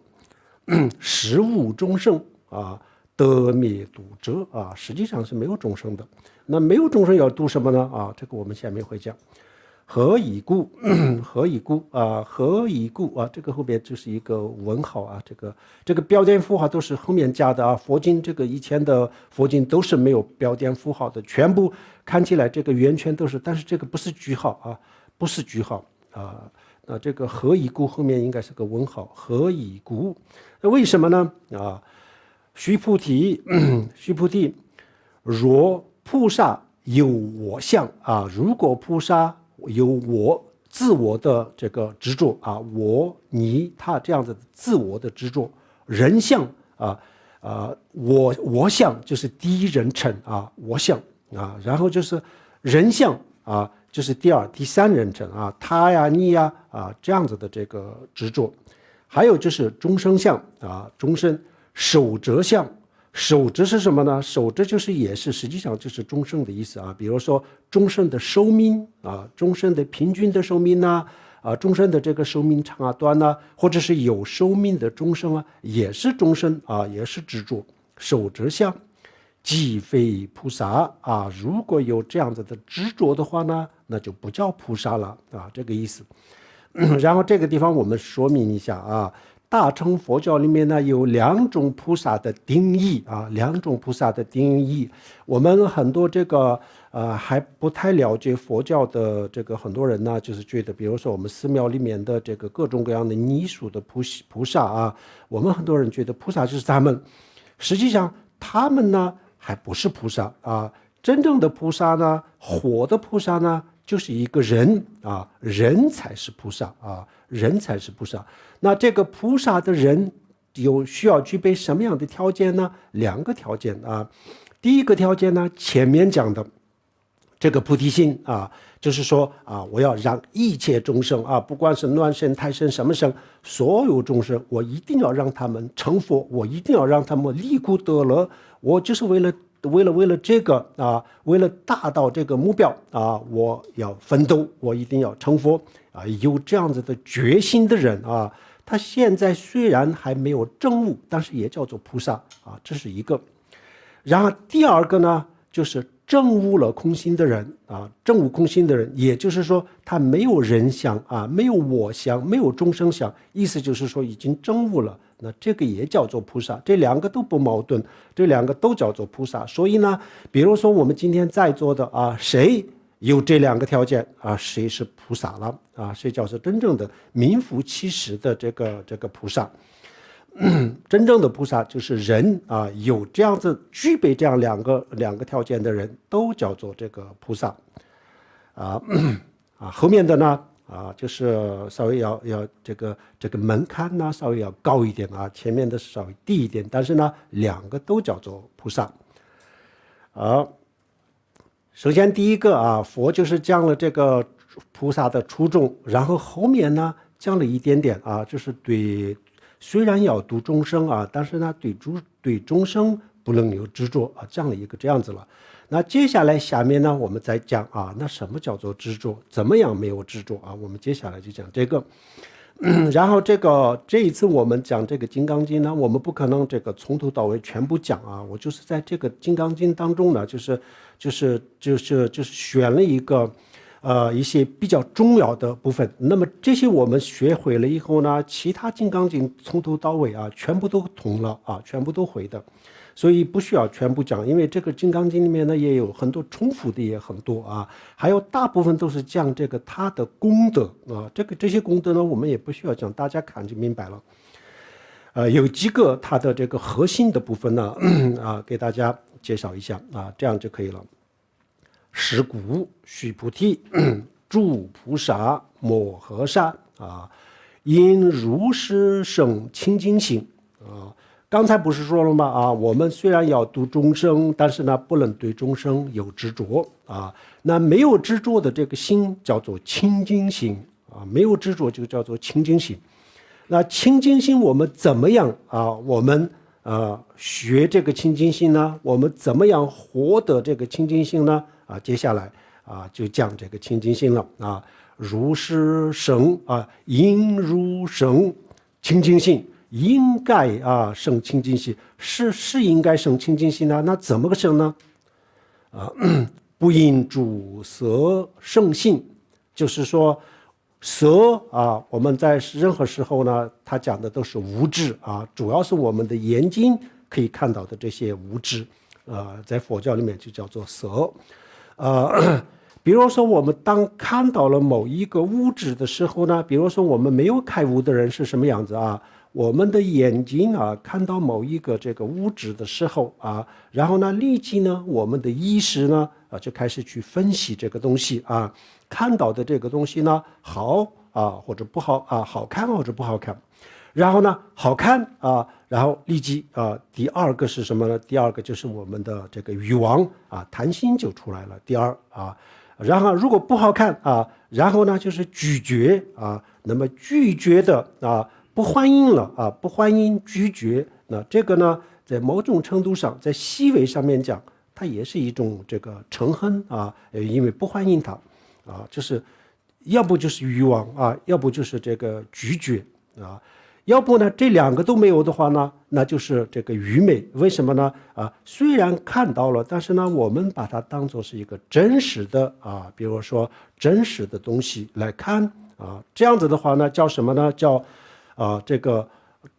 实无众生得灭度者实际上是没有众生的。那没有众生要度什么呢这个我们下面会讲。何以故？何以故何以故这个后边就是一个问号这个标点符号都是后面加的佛经这个以前的佛经都是没有标点符号的，全部看起来这个圆圈都是，但是这个不是句号不是句号那这个何以故后面应该是个问号。何以故？那为什么呢须菩提若菩萨有我相如果菩萨有我自我的这个执着我你他这样子的自我的执着，人相我相就是第一人称我相然后就是人相就是第二第三人称他呀你呀这样子的这个执着。还有就是众生相众生守者相。守者是什么呢？守者就是也是实际上就是众生的意思比如说众生的寿命众生的平均的寿命众生的这个寿命长短或者是有寿命的众生也是众生也是执着。守者相即非菩萨如果有这样子的执着的话呢，那就不叫菩萨了这个意思。然后这个地方我们说明一下大乘佛教里面呢有两种菩萨的定义两种菩萨的定义。我们很多这个还不太了解佛教的这个很多人呢，就是觉得比如说我们寺庙里面的这个各种各样的泥塑的菩萨我们很多人觉得菩萨就是他们，实际上他们呢还不是菩萨真正的菩萨呢，活的菩萨呢就是一个人人才是菩萨人才是菩萨。那这个菩萨的人需要具备什么样的条件呢？两个条件第一个条件呢，前面讲的这个菩提心就是说我要让一切众生不管是暖身胎身什么身，所有众生我一定要让他们成佛，我一定要让他们离苦得乐，我就是为了这个为了达到这个目标我要奋斗，我一定要成佛有这样子的决心的人他现在虽然还没有证悟，但是也叫做菩萨这是一个。然后第二个呢，就是证悟了空性的人证悟空性的人，也就是说他没有人相没有我相，没有众生相，意思就是说已经证悟了，那这个也叫做菩萨。这两个都不矛盾，这两个都叫做菩萨。所以呢，比如说我们今天在座的谁有这两个条件谁是菩萨了谁叫是真正的名副其实的这个菩萨。真正的菩萨就是人有这样子具备这样两个条件的人都叫做这个菩萨后面的呢就是稍微要这个门槛呢稍微要高一点前面的稍微低一点，但是呢两个都叫做菩萨首先第一个佛就是讲了这个菩萨的初衷，然后后面呢讲了一点点就是对虽然要度众生但是呢对众生不能有执着讲了一个这样子了。那接下来下面呢我们再讲那什么叫做执着，怎么样没有执着我们接下来就讲这个然后这一次我们讲这个金刚经呢，我们不可能这个从头到尾全部讲我就是在这个金刚经当中呢就是选了一个一些比较重要的部分。那么这些我们学会了以后呢，其他金刚经从头到尾全部都通了全部都会的，所以不需要全部讲。因为这个金刚经里面呢也有很多重复的也很多还有大部分都是讲这个他的功德这些功德呢我们也不需要讲，大家看就明白了。有几个它的这个核心的部分呢给大家介绍一下这样就可以了。是故须菩提诸菩萨摩诃萨啊，因如是生清净心啊。刚才不是说了吗？啊，我们虽然要度众生，但是呢，不能对众生有执着啊。那没有执着的这个心叫做清净心啊，没有执着就叫做清净心。那清净心我们怎么样啊？我们学这个清净心呢？我们怎么样获得这个清净心呢？啊，接下来啊就讲这个清净心了啊。如是生啊，应如生清净心。应该啊生清净心，是应该生清净心呢？那怎么个生呢？不因诸色生性，就是说色啊，我们在任何时候呢，它讲的都是物质啊，主要是我们的眼睛可以看到的这些物质，在佛教里面就叫做色。比如说我们当看到了某一个物质的时候呢，比如说我们没有开悟的人是什么样子啊？我们的眼睛啊，看到某一个这个物质的时候啊，然后呢，立即呢，我们的意识呢，就开始去分析这个东西啊，看到的这个东西呢，好啊或者不好啊，好看或者不好看，然后呢，好看啊，然后立即啊，第二个是什么呢？第二个就是我们的这个欲望啊，贪心就出来了。第二啊，然后如果不好看啊，然后呢就是拒绝啊，那么拒绝的啊。不欢迎了啊，不欢迎拒绝，那这个呢，在某种程度上，在细微上面讲，它也是一种这个嗔恨啊，因为不欢迎它啊，就是要不就是欲望啊，要不就是这个拒绝啊，要不呢这两个都没有的话呢，那就是这个愚昧。为什么呢？啊，虽然看到了，但是呢，我们把它当作是一个真实的啊，比如说真实的东西来看啊，这样子的话呢，叫什么呢？叫这个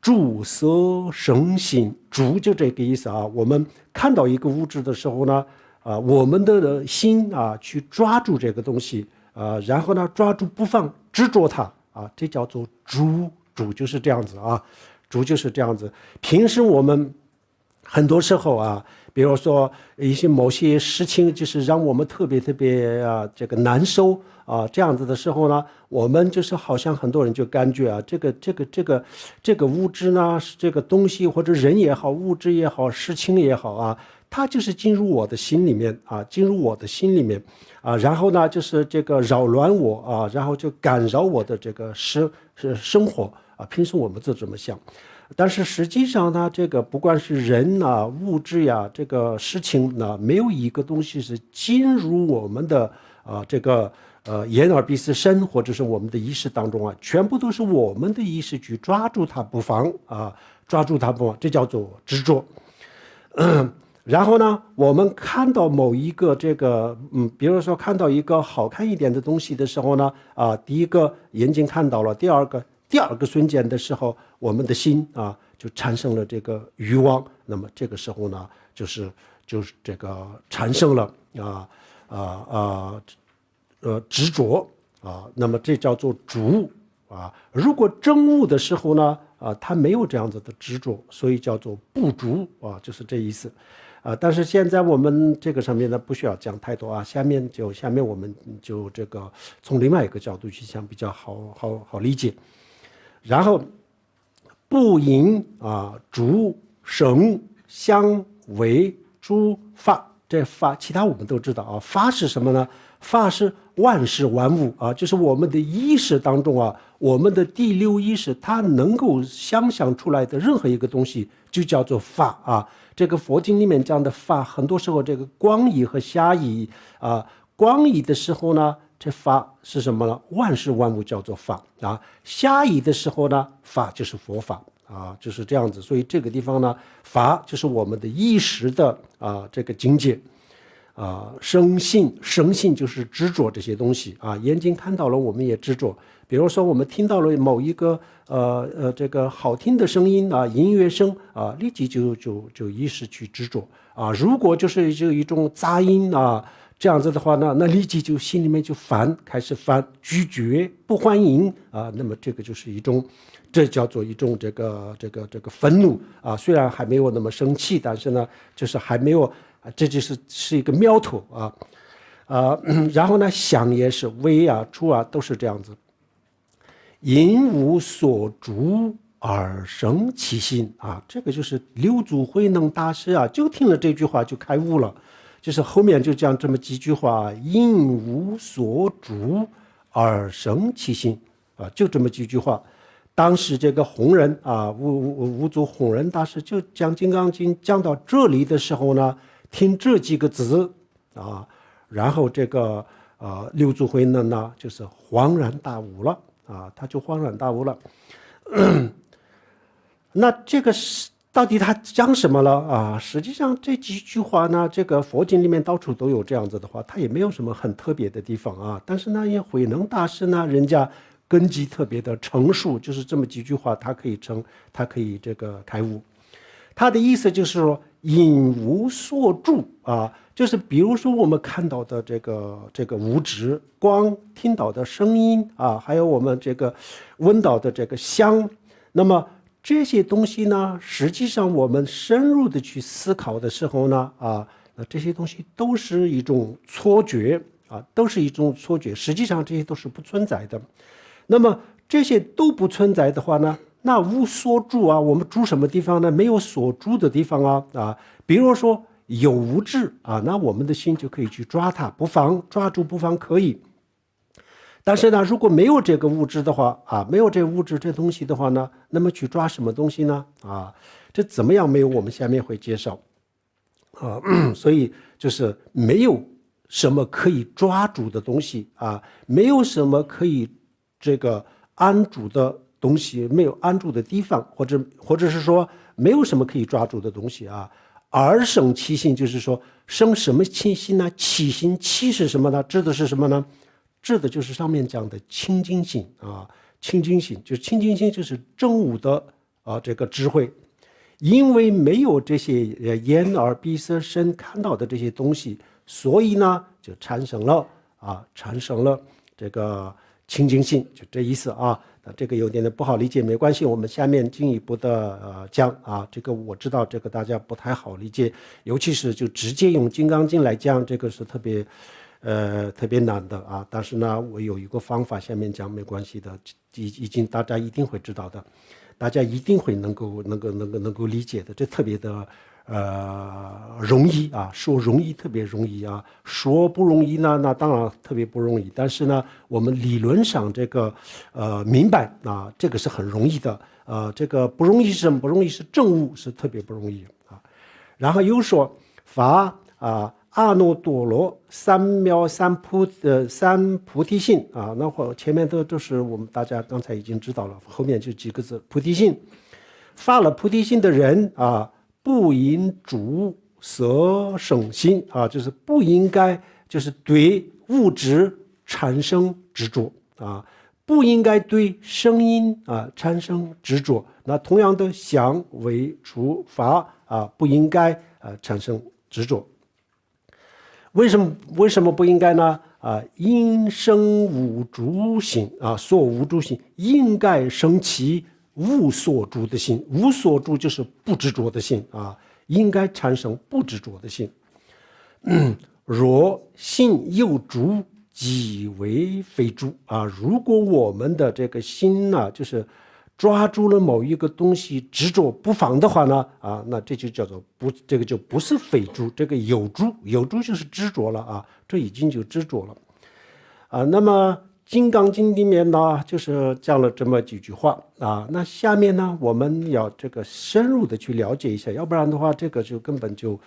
诸色生性，诸就这个意思啊。我们看到一个物质的时候呢，我们的心啊去抓住这个东西然后呢抓住不放，执着它啊，这叫做诸。诸就是这样子啊，诸就是这样子。平时我们很多时候啊，比如说某些事情，就是让我们特别这个难受啊，这样子的时候呢，我们就是好像很多人就感觉啊，这个物质呢，这个东西或者人也好，物质也好，事情也好啊，它就是进入我的心里面啊，进入我的心里面啊，然后呢，就是这个扰乱我啊，然后就干扰我的这个生活啊，平时我们就这么想。但是实际上呢，这个不管是人啊、物质呀、这个事情呢，没有一个东西是进入我们的这个眼耳鼻舌身或者是我们的意识当中啊，全部都是我们的意识去抓住它不放啊，抓住它不放，这叫做执着。然后呢，我们看到某一个这个比如说看到一个好看一点的东西的时候呢，第一个眼睛看到了，第二个瞬间的时候，我们的心啊就产生了这个欲望，那么这个时候呢，就是这个产生了执着啊，那么这叫做逐啊。如果证悟的时候呢，它没有这样子的执着，所以叫做不逐啊，就是这意思。但是现在我们这个上面呢不需要讲太多啊，下面我们就这个从另外一个角度去讲比较好理解。然后不因诸生相为诸法，这法其他我们都知道啊，法是什么呢？法是万事万物啊，就是我们的意识当中啊，我们的第六意识它能够想象出来的任何一个东西就叫做法啊。这个佛经里面讲的法，很多时候这个光义和狭义光义的时候呢，这法是什么呢？万事万物叫做法啊。狭义的时候呢，法就是佛法啊，就是这样子。所以这个地方呢，法就是我们的意识的这个境界生性就是执着这些东西啊。眼睛看到了，我们也执着。比如说我们听到了某一个这个好听的声音音乐声立即就意识去执着如果就是一种杂音这样子的话呢，那立即就心里面就开始烦，拒绝，不欢迎那么这个就是这叫做一种这个愤怒虽然还没有那么生气，但是呢，就是还没有这就是一个苗头然后呢，想也是，为啊、处啊都是这样子。因无所住而生其心啊，这个就是六祖慧能大师啊，就听了这句话就开悟了。就是后面就讲这么几句话，因无所住而生其心啊，就这么几句话。当时这个弘忍啊，五祖弘忍大师就讲《金刚经》讲到这里的时候呢，听这几个字啊，然后这个六祖慧能呢，就是恍然大悟了啊，他就恍然大悟了。那这个是到底他讲什么了啊？实际上这几句话呢，这个佛经里面到处都有这样子的话，他也没有什么很特别的地方啊。但是呢，因为慧能大师呢，人家根基特别的成熟，就是这么几句话，他可以这个开悟。他的意思就是说，因无所住啊，就是比如说我们看到的这个物质、光，听到的声音啊，还有我们这个闻到的这个香，那么这些东西呢，实际上我们深入的去思考的时候呢，那这些东西都是一种错觉啊，都是一种错觉，实际上这些都是不存在的。那么这些都不存在的话呢，那无所住啊，我们住什么地方呢？没有所住的地方啊，比如说有物质啊，那我们的心就可以去抓它，不放，抓住不放可以。但是呢，如果没有这个物质的话啊，没有这物质这东西的话呢，那么去抓什么东西呢？啊，这怎么样没有？我们下面会介绍啊，所以就是没有什么可以抓住的东西啊，没有什么可以这个安住的东西，没有安住的地方，或者是说没有什么可以抓住的东西啊。而生其心，就是说生什么其心呢？其心，其是什么呢？指的是什么呢？指的就是上面讲的清净心啊，清净心就是清净心，就是正悟的这个智慧。因为没有这些眼耳鼻舌身看到的这些东西，所以呢就产生了这个清净心，就这意思啊。这个有点不好理解，没关系，我们下面进一步的讲啊。这个我知道这个大家不太好理解，尤其是就直接用《金刚经》来讲，这个是特别难的啊。但是呢，我有一个方法，下面讲没关系的，已经大家一定会知道的，大家一定会能够理解的，这特别的容易啊，说容易特别容易啊，说不容易呢，那当然特别不容易。但是呢，我们理论上这个明白啊，这个是很容易的。这个不容易是什么？不容易是证悟，是特别不容易啊。然后又说发阿耨多罗三藐三菩提心啊，那会前面都是我们大家刚才已经知道了，后面就几个字菩提心。发了菩提心的人啊，不应住色声心啊，就是不应该就是对物质产生执着啊，不应该对声音产生执着。那同样的想为处法不应该产生执着。为什么不应该呢？应生无住心所无住心应该生起无所住的心，无所住就是不执着的心应该产生不执着的心。若心有住，即为非住如果我们的这个心呢，就是抓住了某一个东西执着不放的话呢那这就叫做这个就不是非住，这个有住就是执着了这已经就执着了那么金刚经里面呢，就是讲了这么几句话那下面呢，我们要这个深入的去了解一下，要不然的话，这个就根本就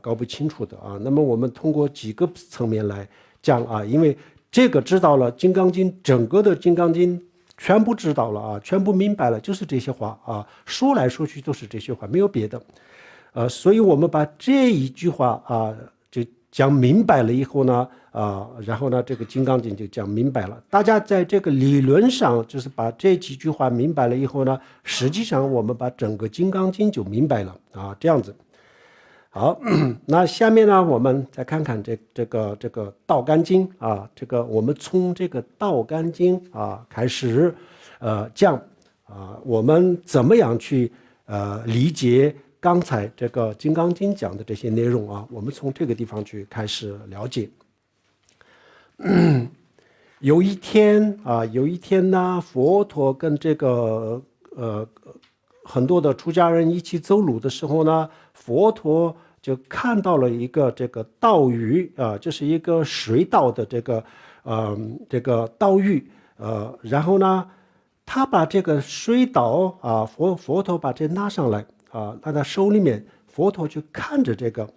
搞不清楚的那么我们通过几个层面来讲因为这个知道了金刚经，整个的金刚经全部知道了全部明白了，就是这些话说来说去都是这些话，没有别的所以我们把这一句话就讲明白了以后呢然后呢，这个《金刚经》就讲明白了。大家在这个理论上，就是把这几句话明白了以后呢，实际上我们把整个《金刚经》就明白了这样子。好，那下面呢，我们再看看这个《道干经》这个我们从这个《道干经》开始讲我们怎么样去理解刚才这个《金刚经》讲的这些内容我们从这个地方去开始了解。有一天呢，佛陀跟这个很多的出家人一起走路的时候呢，佛陀就看到了一个这个道鱼就是一个水稻的这个稻玉然后呢，他把这个水稻佛陀把这拿上来拿在手里面，佛陀就看着这个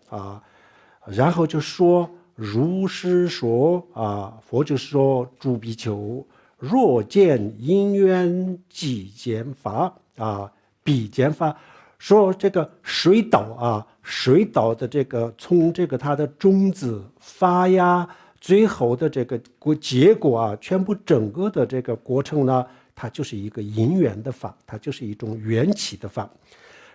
然后就说。如是说佛就说诸比丘，若见因缘即见法必见法。说这个水稻的这个从这个它的种子发芽，最后的这个结果全部整个的这个过程呢，它就是一个因缘的法，它就是一种缘起的法。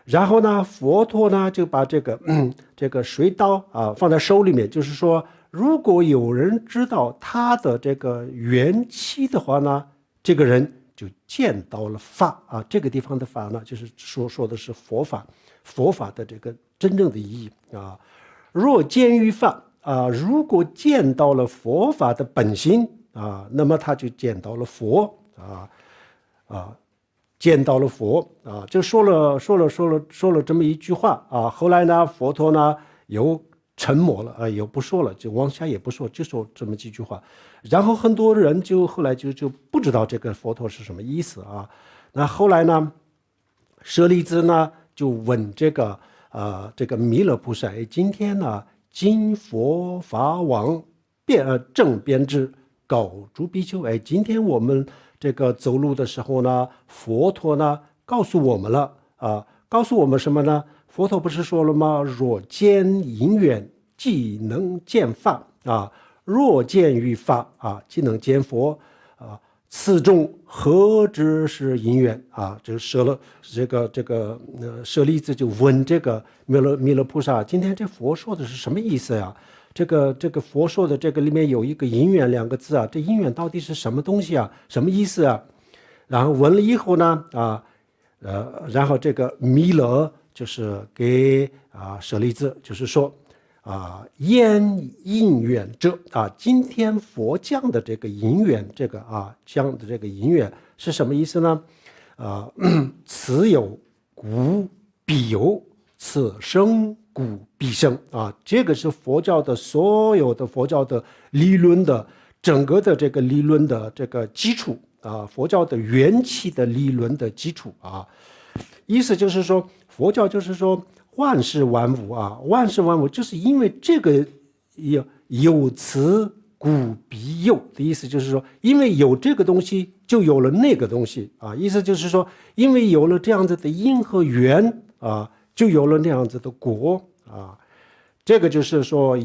然后呢，佛陀呢就把这个水稻放在手里面，就是说，如果有人知道他的这个缘起的话呢，这个人就见到了法这个地方的法呢，就是说的是佛法的这个真正的意义若见于法如果见到了佛法的本心那么他就见到了佛见到了佛就说了这么一句话后来呢，佛陀呢又沉默了也不说了，就往下也不说，就说这么几句话。然后很多人后来就不知道这个佛陀是什么意思那后来呢，舍利子呢就问这个弥勒菩萨今天呢，今佛法王正遍知，告诸比丘今天我们这个走路的时候呢，佛陀呢告诉我们了告诉我们什么呢？佛陀不是说了吗？若见因缘即能见法若见于法即能见佛此中何止是因缘就舍利子就问这个弥勒菩萨，今天这佛说的是什么意思呀？这个佛说的这个里面有一个因缘两个字这因缘到底是什么东西什么意思然后问了以后呢然后这个弥勒就是给舍利子就是说言因缘者今天佛讲的这个因缘讲的这个因缘是什么意思呢此有故必有，此生故必生这个是佛教的所有的佛教的理论的整个的这个理论的这个基础佛教的缘起的理论的基础意思就是说，佛教就是说万事万物万事万物就是因为这个有此故必有的意思就是说，因为有这个东西就有了那个东西意思就是说，因为有了这样子的因和缘就有了那样子的果这个就是说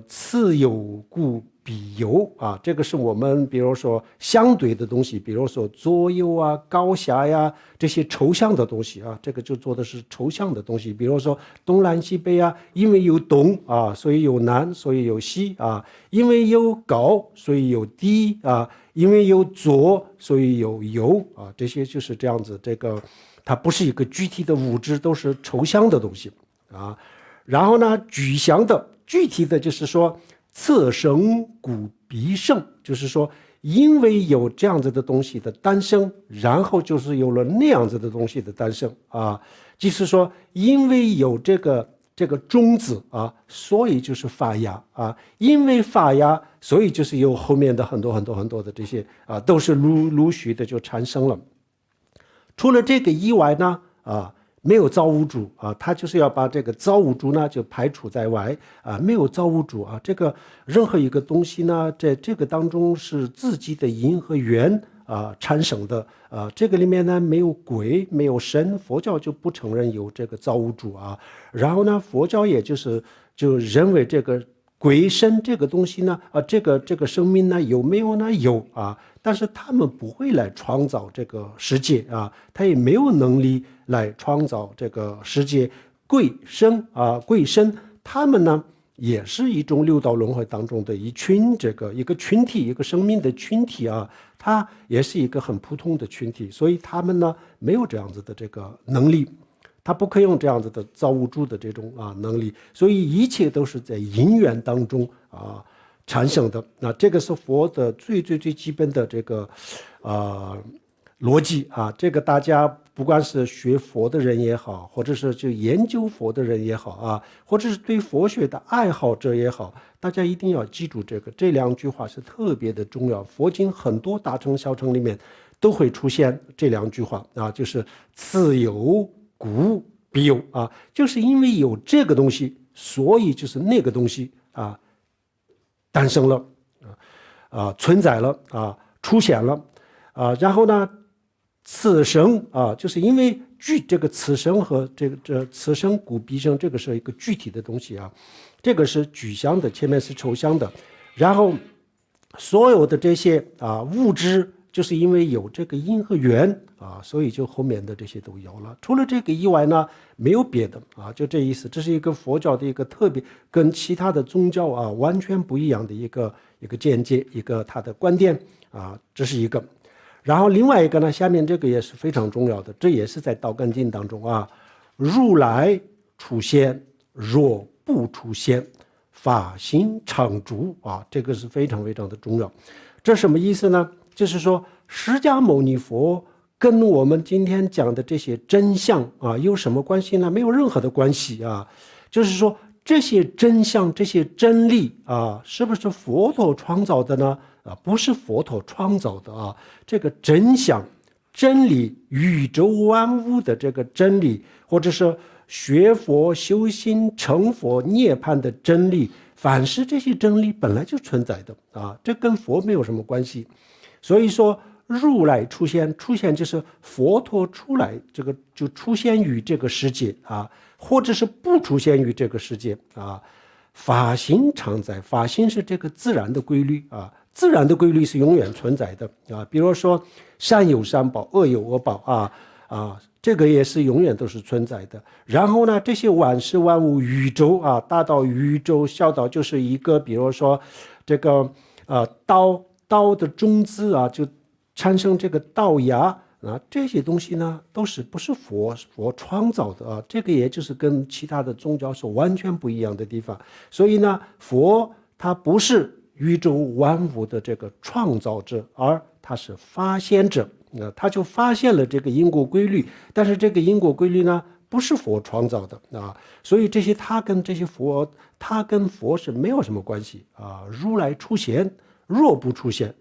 此有故必有这个是我们比如说相对的东西，比如说左右高下呀这些抽象的东西这个就做的是抽象的东西，比如说东南西北因为有东所以有南，所以有西因为有高所以有低因为有左所以有右这些就是这样子，这个它不是一个具体的物质，都是抽象的东西然后呢，具象的具体的就是说此生故必生，就是说因为有这样子的东西的诞生，然后就是有了那样子的东西的诞生就是说因为有这个种子所以就是发芽因为发芽，所以就是有后面的很多的这些都是陆续的就产生了。除了这个以外呢没有造物主他就是要把这个造物主呢就排除在外没有造物主这个任何一个东西呢，在这个当中是自己的因和缘产生的这个里面呢没有鬼没有神，佛教就不承认有这个造物主然后呢，佛教也就认为这个鬼神这个东西呢这个生命呢有没有呢？有但是他们不会来创造这个世界他也没有能力来创造这个世界。鬼神他们呢也是一种六道轮回当中的一个群体，一个生命的群体它也是一个很普通的群体，所以他们呢没有这样子的这个能力，他不可以用这样子的造物主的这种能力，所以一切都是在因缘当中产生的。那这个是佛的最基本的这个逻辑啊，这个大家不管是学佛的人也好，或者是就研究佛的人也好啊，或者是对佛学的爱好者也好，大家一定要记住这两句话是特别的重要。佛经很多大乘小乘里面都会出现这两句话啊，就是此有故必有啊，就是因为有这个东西，所以就是那个东西啊诞生了存在了出现了然后呢此生就是因为这个此生和这此生故必生，这个是一个具体的东西这个是具象的，前面是抽象的，然后所有的这些物质就是因为有这个因和缘所以就后面的这些都有了。除了这个以外呢，没有别的就这意思。这是一个佛教的一个特别跟其他的宗教完全不一样的一个见解，一个他的观点这是一个。然后另外一个呢，下面这个也是非常重要的，这也是在道干经当中如来出现，若不出现，法心常住这个是非常非常的重要。这什么意思呢？就是说释迦牟尼佛跟我们今天讲的这些真相有什么关系呢？没有任何的关系就是说这些真相这些真理是不是佛陀创造的呢？不是佛陀创造的这个真相真理，宇宙万物的这个真理，或者是学佛修心成佛涅槃的真理，凡是这些真理本来就存在的这跟佛没有什么关系。所以说如来出现就是佛陀出来，这个就出现于这个世界或者是不出现于这个世界法心常在，法心是这个自然的规律自然的规律是永远存在的比如说善有善报，恶有恶报这个也是永远都是存在的。然后呢，这些万事万物宇宙大到宇宙，小到就是一个比如说这个刀的种子就产生这个稻芽这些东西呢都是不是佛创造的这个也就是跟其他的宗教是完全不一样的地方。所以呢，佛他不是宇宙万物的这个创造者，而他是发现者他就发现了这个因果规律，但是这个因果规律呢不是佛创造的所以这些他跟佛是没有什么关系如来出现若不出现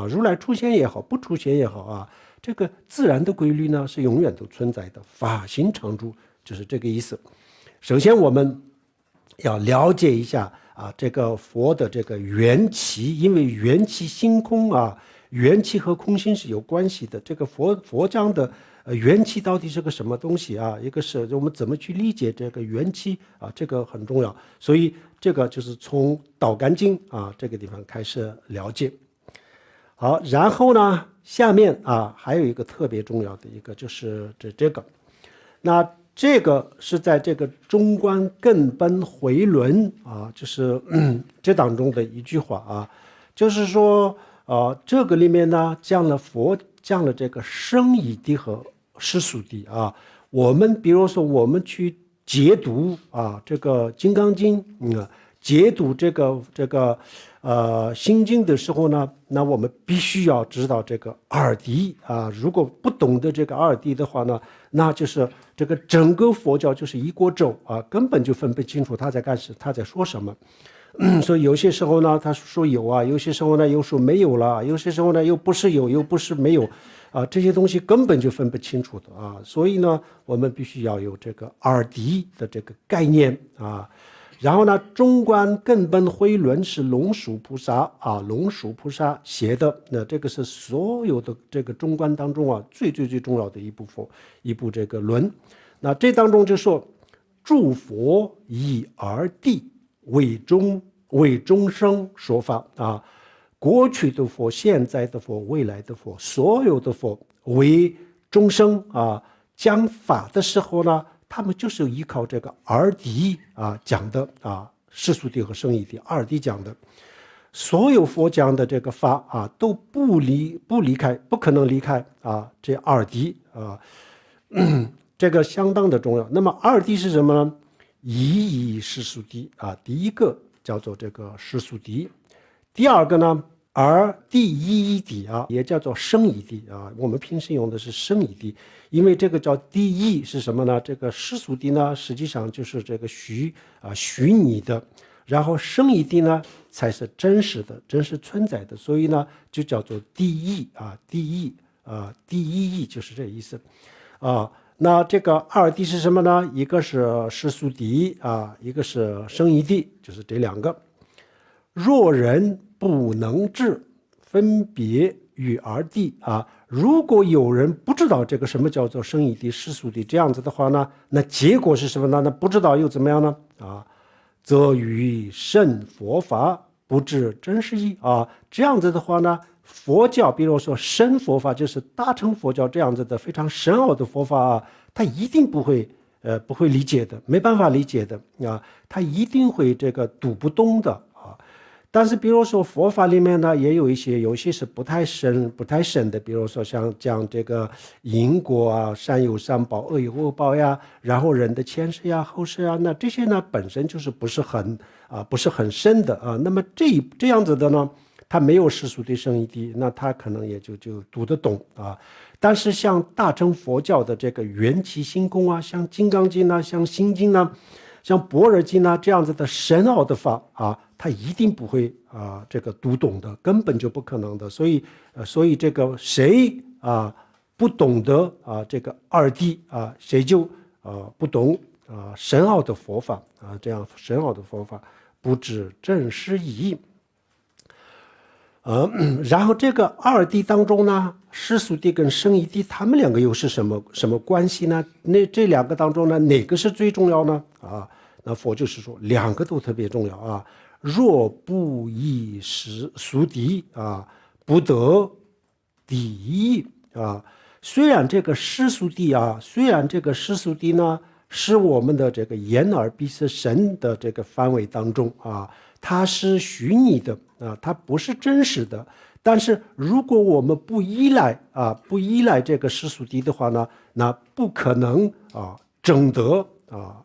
如来出现也好不出现也好这个自然的规律呢是永远都存在的，法心常住就是这个意思。首先我们要了解一下这个佛的这个缘起，因为缘起性空缘起和空性是有关系的。这个佛讲的缘起到底是个什么东西一个是我们怎么去理解这个缘起这个很重要。所以这个就是从道干经这个地方开始了解。好，然后呢下面还有一个特别重要的一个就是这个，那这个是在这个中观根本回轮就是这当中的一句话就是说这个里面呢佛讲了这个圣义谛和世俗谛我们比如说我们去解读这个金刚经解读这个心经的时候呢，那我们必须要知道这个二谛如果不懂得这个二谛的话呢，那就是这个整个佛教就是一锅粥根本就分不清楚他在说什么所以有些时候呢他说有有些时候呢又说没有了，有些时候呢又不是有又不是没有这些东西根本就分不清楚的所以呢我们必须要有这个二谛的这个概念然后呢，中观根本回轮是龙树菩萨龙树菩萨写的，那这个是所有的这个中观当中最重要的一部这个轮。那这当中就说，诸佛以二谛为众生说法过去的佛、现在的佛、未来的佛，所有的佛为众生讲法的时候呢，他们就是依靠这个二谛讲的世俗谛和圣义谛二谛讲的。所有佛讲的这个法都不可能离开这二谛这个相当的重要。那么二谛是什么呢？一义世俗谛第一个叫做这个世俗谛，第二个呢，而第一谛啊，也叫做生一谛啊，我们平时用的是生一谛，因为这个叫第一是什么呢？这个世俗谛呢，实际上就是这个虚拟的，然后生一谛呢才是真实的、真实存在的，所以呢就叫做第一啊，第一义就是这意思啊。那这个二谛是什么呢？一个是世俗谛啊，一个是生一谛，就是这两个。若人不能治，分别于二谛啊。如果有人不知道这个什么叫做生一谛、世俗谛这样子的话呢，那结果是什么呢？那不知道又怎么样呢？则于圣佛法不知真实义啊。这样子的话呢，佛教比如说深佛法，就是大乘佛教这样子的非常深奥的佛法啊，他一定不会理解的，没办法理解的啊，他一定会这个读不懂的啊。但是比如说佛法里面呢，也有些是不太深的，比如说像讲这个因果啊，善有善报，恶有恶报呀，然后人的前世呀、后世啊，那这些呢本身就是不是很深的啊。那么这样子的呢，他没有世俗谛、生一谛，那他可能也就读得懂啊。但是像大乘佛教的这个缘起性空啊，像金刚经啊，像心经啊，像般若经啊这样子的深奥的法啊，他一定不会这个读懂的，根本就不可能的。所以这个谁不懂得这个二谛啊，谁就不懂深奥的佛法啊，这样深奥的佛法不知真实义。然后这个二谛当中呢，世俗谛跟生一谛，他们两个又是什么关系呢？那这两个当中呢，哪个是最重要呢？那佛就是说两个都特别重要啊。若不依世俗谛不得第一啊。虽然这个世俗谛呢，是我们的这个眼耳鼻舌身的这个范围当中它是虚拟的它不是真实的。但是如果我们不依赖这个世俗谛的话呢，那不可能证得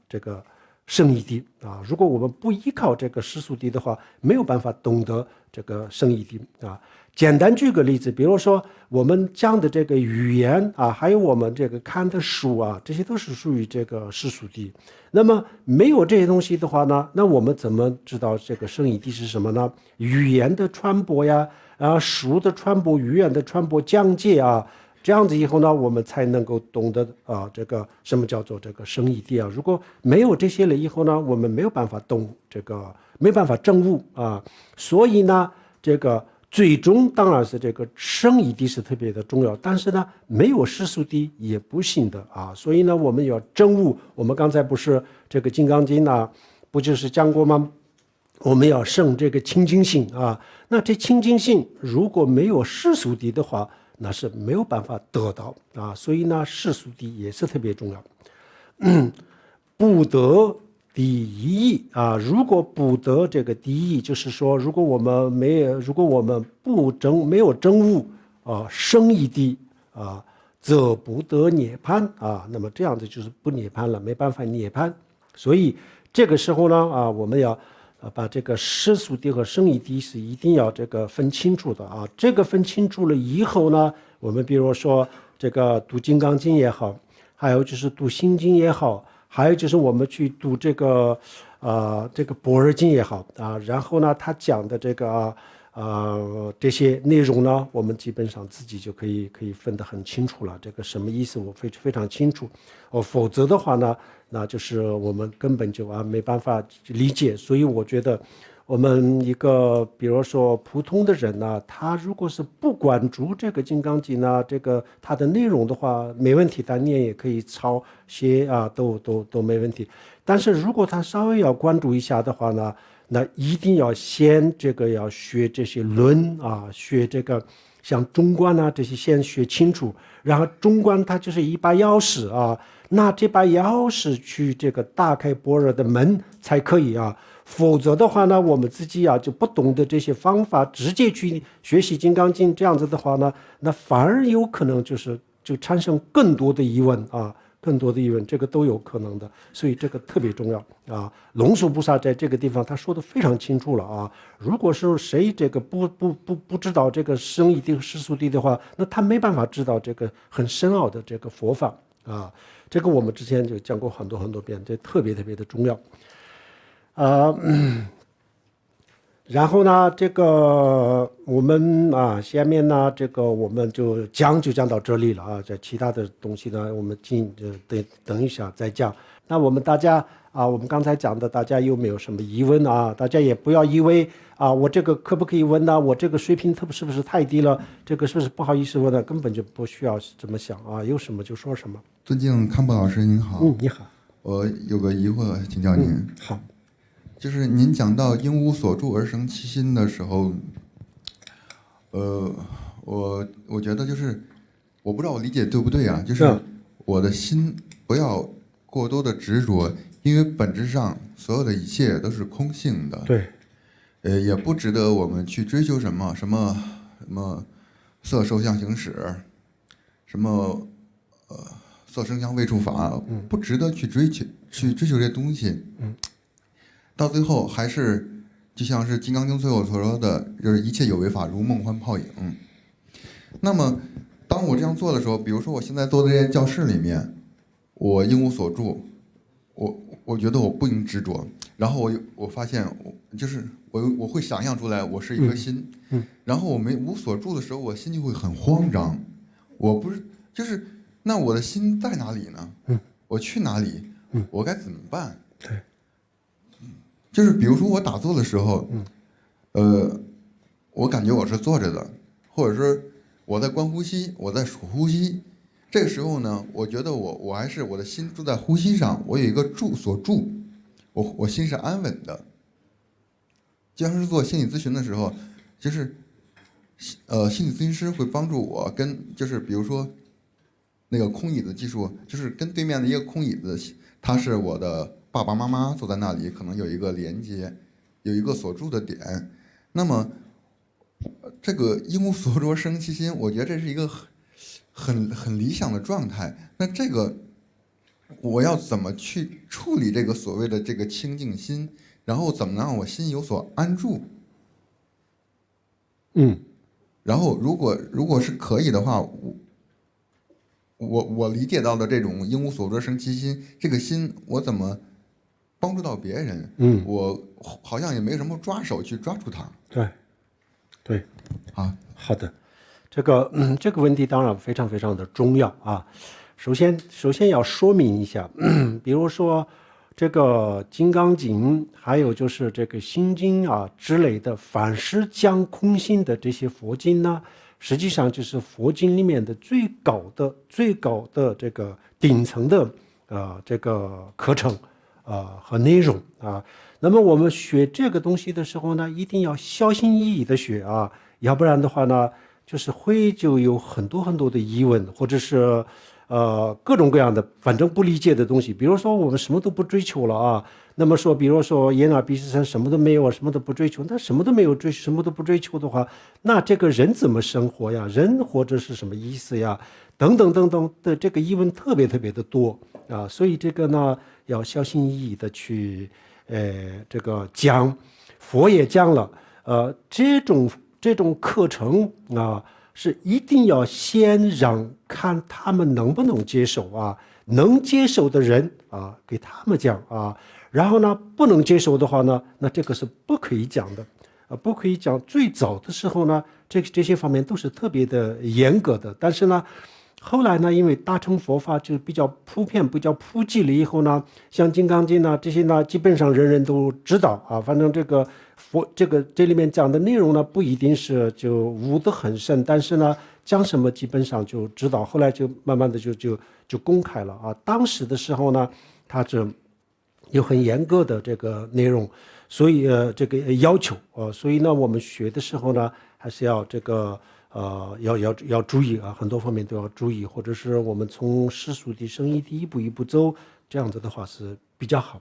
这个生一谛如果我们不依靠这个世俗谛的话，没有办法懂得这个生一谛简单举个例子，比如说我们讲的这个语言还有我们这个看的书这些都是属于这个世俗谛。那么没有这些东西的话呢，那我们怎么知道这个生一谛是什么呢？语言的传播呀，书的传播，语言的传播讲解这样子以后呢，我们才能够懂得这个什么叫做这个生一谛如果没有这些了以后呢，我们没有办法懂这个，没办法证悟所以呢，这个最终当然是这个生一谛是特别的重要，但是呢，没有世俗谛也不行的所以呢，我们要证悟。我们刚才不是这个《金刚经》不就是讲过吗？我们要生这个清净心那这清净心如果没有世俗谛的话，那是没有办法得到所以呢，世俗谛也是特别重要。不得第一义如果不得这个第一义，就是说如果我们没有证悟生一谛则不得涅槃那么这样子就是不涅槃了，没办法涅槃。所以这个时候呢我们要把这个世俗谛和生一谛是一定要这个分清楚的这个分清楚了以后呢，我们比如说这个读金刚经也好，还有就是读心经也好，还有就是我们去读这个般若经也好然后呢他讲的这个这些内容呢，我们基本上自己就可以分得很清楚了，这个什么意思我非常清楚否则的话呢，那就是我们根本就没办法理解。所以我觉得我们一个比如说普通的人他如果是不关注这个金刚经这个它的内容的话没问题，他念也可以抄写都没问题。但是如果他稍微要关注一下的话呢，那一定要先要学这些论学这个像中观这些先学清楚，然后中观它就是一把钥匙那这把钥匙去这个打开般若的门才可以否则的话呢，我们自己就不懂得这些方法，直接去学习金刚经，这样子的话呢，那反而有可能就产生更多的疑问更多的疑问，这个都有可能的，所以这个特别重要啊。龙树菩萨在这个地方他说的非常清楚了啊。如果是谁这个不知道这个生义谛和世俗谛的话，那他没办法知道这个很深奥的这个佛法啊。这个我们之前就讲过很多遍，这特别的重要啊。然后呢，这个我们下面呢，这个我们就讲到这里了啊。这其他的东西呢，我们等一下再讲。那我们大家我们刚才讲的，大家有没有什么疑问啊？大家也不要以为我这个可不可以问呢？我这个水平是不是太低了？这个是不是不好意思问呢？根本就不需要这么想啊，有什么就说什么。尊敬康波老师您好。你好。我有个疑惑请教您。好。就是您讲到因无所住而生其心的时候，我觉得就是我不知道我理解对不对啊，就是我的心不要过多的执着，因为本质上所有的一切都是空性的。对。也不值得我们去追求什么色受相行识，什么色声香味触法，不值得去追求这些东西。到最后还是就像是《金刚经》最后所说的，就是一切有为法如梦幻泡影。那么当我这样做的时候，比如说我现在坐在这间教室里面，我应无所住，我觉得我不应执着，然后我发现我会想象出来我是一颗心，然后我无所住的时候，我心就会很慌张，我不是就是那我的心在哪里呢？我去哪里？我该怎么办？对。就是比如说我打坐的时候，我感觉我是坐着的，或者是我在观呼吸，我在数呼吸。这个时候呢，我觉得我还是我的心住在呼吸上，我有一个所住，我心是安稳的。就像是做心理咨询的时候，就是心理咨询师会帮助我就是比如说那个空椅子技术，就是跟对面的一个空椅子，它是我的爸爸妈妈坐在那里，可能有一个连接，有一个所住的点。那么这个因无所着生其心，我觉得这是一个很理想的状态。那这个我要怎么去处理这个所谓的这个清净心，然后怎么让我心有所安住？然后如果是可以的话，我理解到的这种因无所着生其心，这个心我怎么帮助到别人？我好像也没什么抓手去抓住它。对。好的。这个问题当然非常的重要啊。首先要说明一下，比如说这个《金刚经》，还有就是这个《心经》之类的，凡是讲空性的这些佛经呢，实际上就是佛经里面的最高的这个顶层的这个课程和内容啊。那么我们学这个东西的时候呢，一定要小心翼翼的学啊，要不然的话呢，就是就有很多的疑问，或者是各种各样的反正不理解的东西。比如说我们什么都不追求了啊，那么说比如说眼耳鼻舌身什么都没有，什么都不追求，那什么都没有什么都不追求的话，那这个人怎么生活呀？人活着是什么意思呀？等等的这个疑问特别的多啊。所以这个呢要小心翼翼的去这个讲。佛也讲了这种课程是一定要先让看他们能不能接受能接受的人给他们讲然后呢不能接受的话呢，那这个是不可以讲的不可以讲。最早的时候呢，这些方面都是特别的严格的，但是呢后来呢，因为大乘佛法就比较普遍比较普及了以后呢，像《金刚经》这些呢基本上人人都知道反正这里面讲的内容呢不一定是就悟得很深，但是呢讲什么基本上就知道，后来就慢慢的就公开了当时的时候呢，它是有很严格的这个内容，所以这个要求所以呢我们学的时候呢还是要这个要注意很多方面都要注意，或者是我们从世俗的生意的一步一步走，这样子的话是比较好。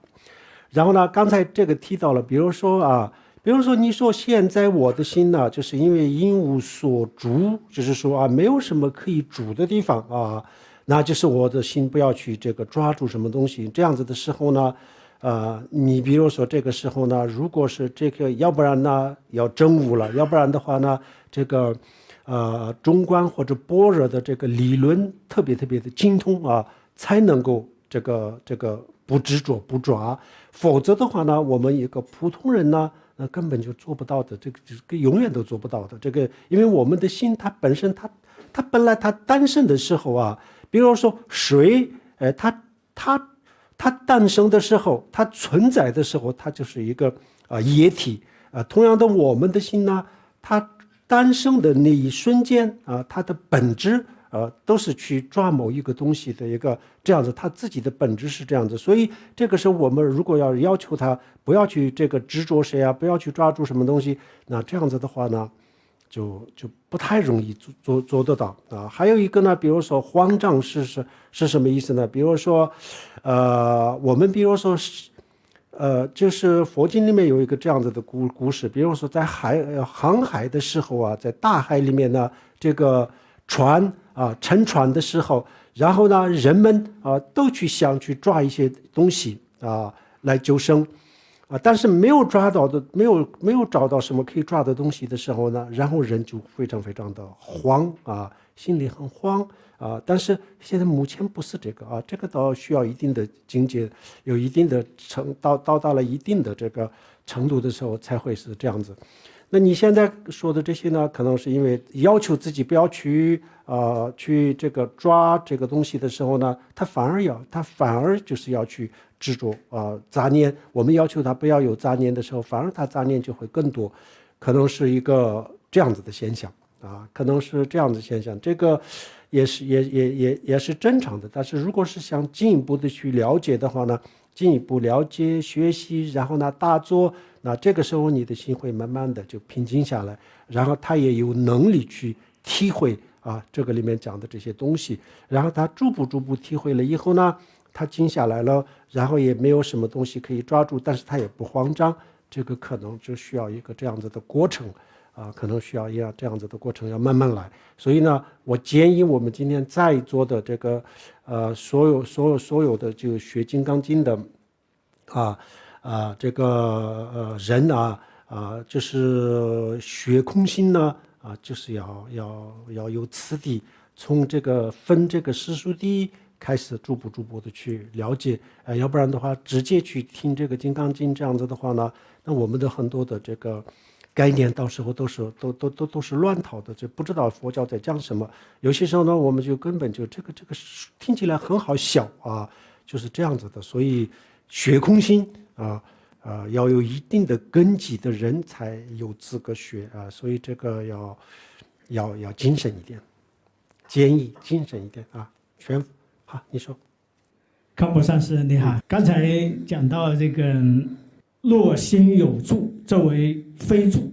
然后呢刚才这个提到了，比如说你说现在我的心呢，就是因为因无所住，就是说没有什么可以住的地方那就是我的心不要去这个抓住什么东西。这样子的时候呢，你比如说这个时候呢，如果是这个，要不然呢要证悟了，要不然的话呢，这个中观或者般若的这个理论特别特别的精通啊，才能够这个不执着不抓，否则的话呢，我们一个普通人呢，根本就做不到的，这个永远都做不到的。这个，因为我们的心它本身它本来它诞生的时候啊，比如说水，它诞生的时候，它存在的时候，它就是一个液体同样的，我们的心呢，它诞生的那一瞬间它的本质都是去抓某一个东西的一个这样子，它自己的本质是这样子。所以这个是我们如果要求他不要去这个执着谁不要去抓住什么东西，那这样子的话呢，就不太容易做得到还有一个呢，比如说慌张是什么意思呢？比如说我们比如说就是佛经里面有一个这样子的故事，比如说在航海的时候在大海里面呢，这个船沉船的时候，然后呢人们都想去抓一些东西来救生但是没有抓到的，没有找到什么可以抓的东西的时候呢，然后人就非常非常的慌心里很慌但是现在目前不是这个这个倒需要一定的境界，有一定的到达了一定的这个程度的时候才会是这样子。那你现在说的这些呢，可能是因为要求自己不要去这个抓这个东西的时候呢，他反而就是要去执着杂念。我们要求他不要有杂念的时候，反而他杂念就会更多，可能是一个这样子的现象可能是这样子的现象。这个也是正常的。但是如果是想进一步的去了解的话呢，进一步了解学习，然后呢大做，那这个时候你的心会慢慢的就平静下来，然后他也有能力去体会这个里面讲的这些东西，然后他逐步体会了以后呢，他静下来了，然后也没有什么东西可以抓住，但是他也不慌张，这个可能就需要一个这样子的过程可能需要这样子的过程要慢慢来。所以呢，我建议我们今天在座的这个所有的这个学金刚经的这个人就是学空心呢就是要有次第，从这个分这个世俗谛开始逐步的去了解要不然的话直接去听这个金刚经这样子的话呢，那我们的很多的这个概念到时候都是乱套的，就不知道佛教在讲什么。有些时候呢，我们就根本就这个听起来很好笑就是这样子的。所以学空心要有一定的根基的人才有资格学所以这个要谨慎一点，建议谨慎一点全好，你说。康博上师你好，刚才讲到这个若心有住，作为非住，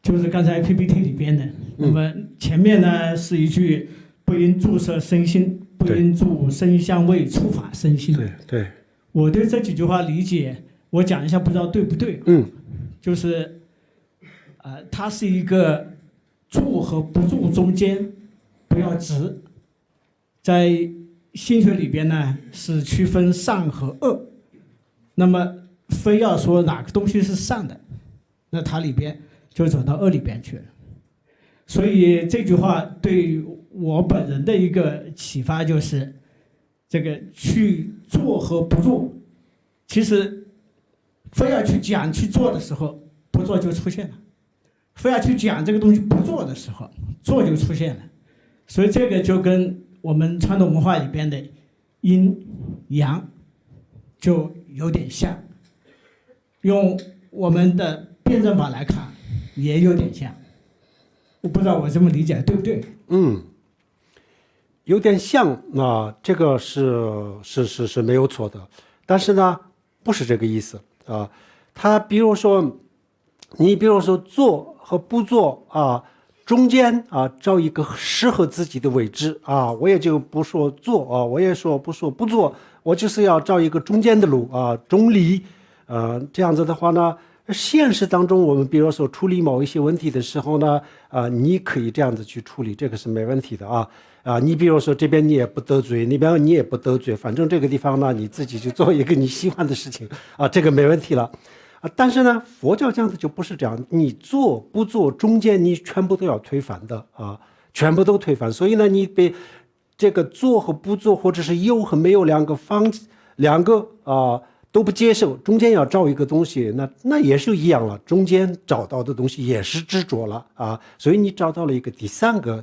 就是刚才 PPT 里边的。那么前面呢是一句不应注摄身心，不应住声香味触法身心。对，我对这几句话理解，我讲一下，不知道对不对。就是它是一个住和不住中间不要执，在心学里边呢是区分善和恶，那么非要说哪个东西是善的，那它里边就走到恶里边去了。所以这句话对我本人的一个启发就是，这个去做和不做，其实非要去讲去做的时候，不做就出现了；非要去讲这个东西不做的时候，做就出现了。所以这个就跟我们传统文化里边的阴阳就有点像。用我们的辩证法来看，也有点像。我不知道我这么理解对不对？有点像这个是没有错的，但是呢，不是这个意思他比如说，你比如说做和不做中间找一个适合自己的位置我也就不说做我也不说不做，我就是要找一个中间的路中离这样子的话呢，现实当中，我们比如说处理某一些问题的时候呢，你可以这样子去处理，这个是没问题的啊。你比如说这边你也不得罪，那边你也不得罪，反正这个地方呢，你自己就做一个你喜欢的事情啊，这个没问题了。但是呢，佛教讲的就不是这样，你做不做中间你全部都要推翻的啊，全部都推翻。所以呢，你被这个做和不做，或者是有和没有两个都不接受，中间要找一个东西，那也是一样了，中间找到的东西也是执着了啊，所以你找到了一个第三个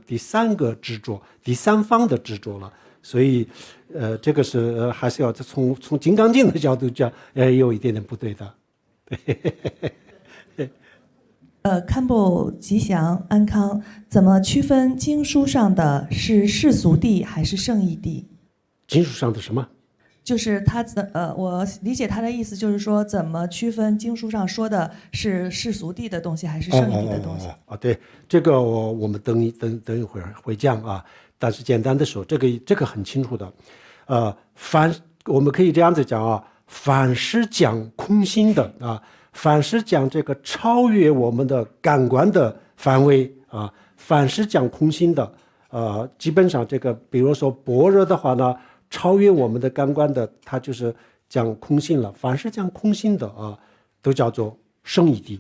执着，第三方的执着了，所以这个是还是要从《金刚经》的角度讲，有一点点不对的。堪布吉祥安康，怎么区分经书上的是世俗谛还是圣义谛？经书上的什么？就是他我理解他的意思就是说，怎么区分经书上说的是世俗谛的东西还是圣义谛的东西？对，这个我们等一会儿会讲啊，但是简单的说，这个很清楚的，我们可以这样子讲啊，凡是讲空性的啊，凡是讲这个超越我们的感官的范围啊，凡是讲空性的基本上这个，比如说般若的话呢，超越我们的感官的，它就是讲空性了。凡是讲空性的啊，都叫做圣义谛，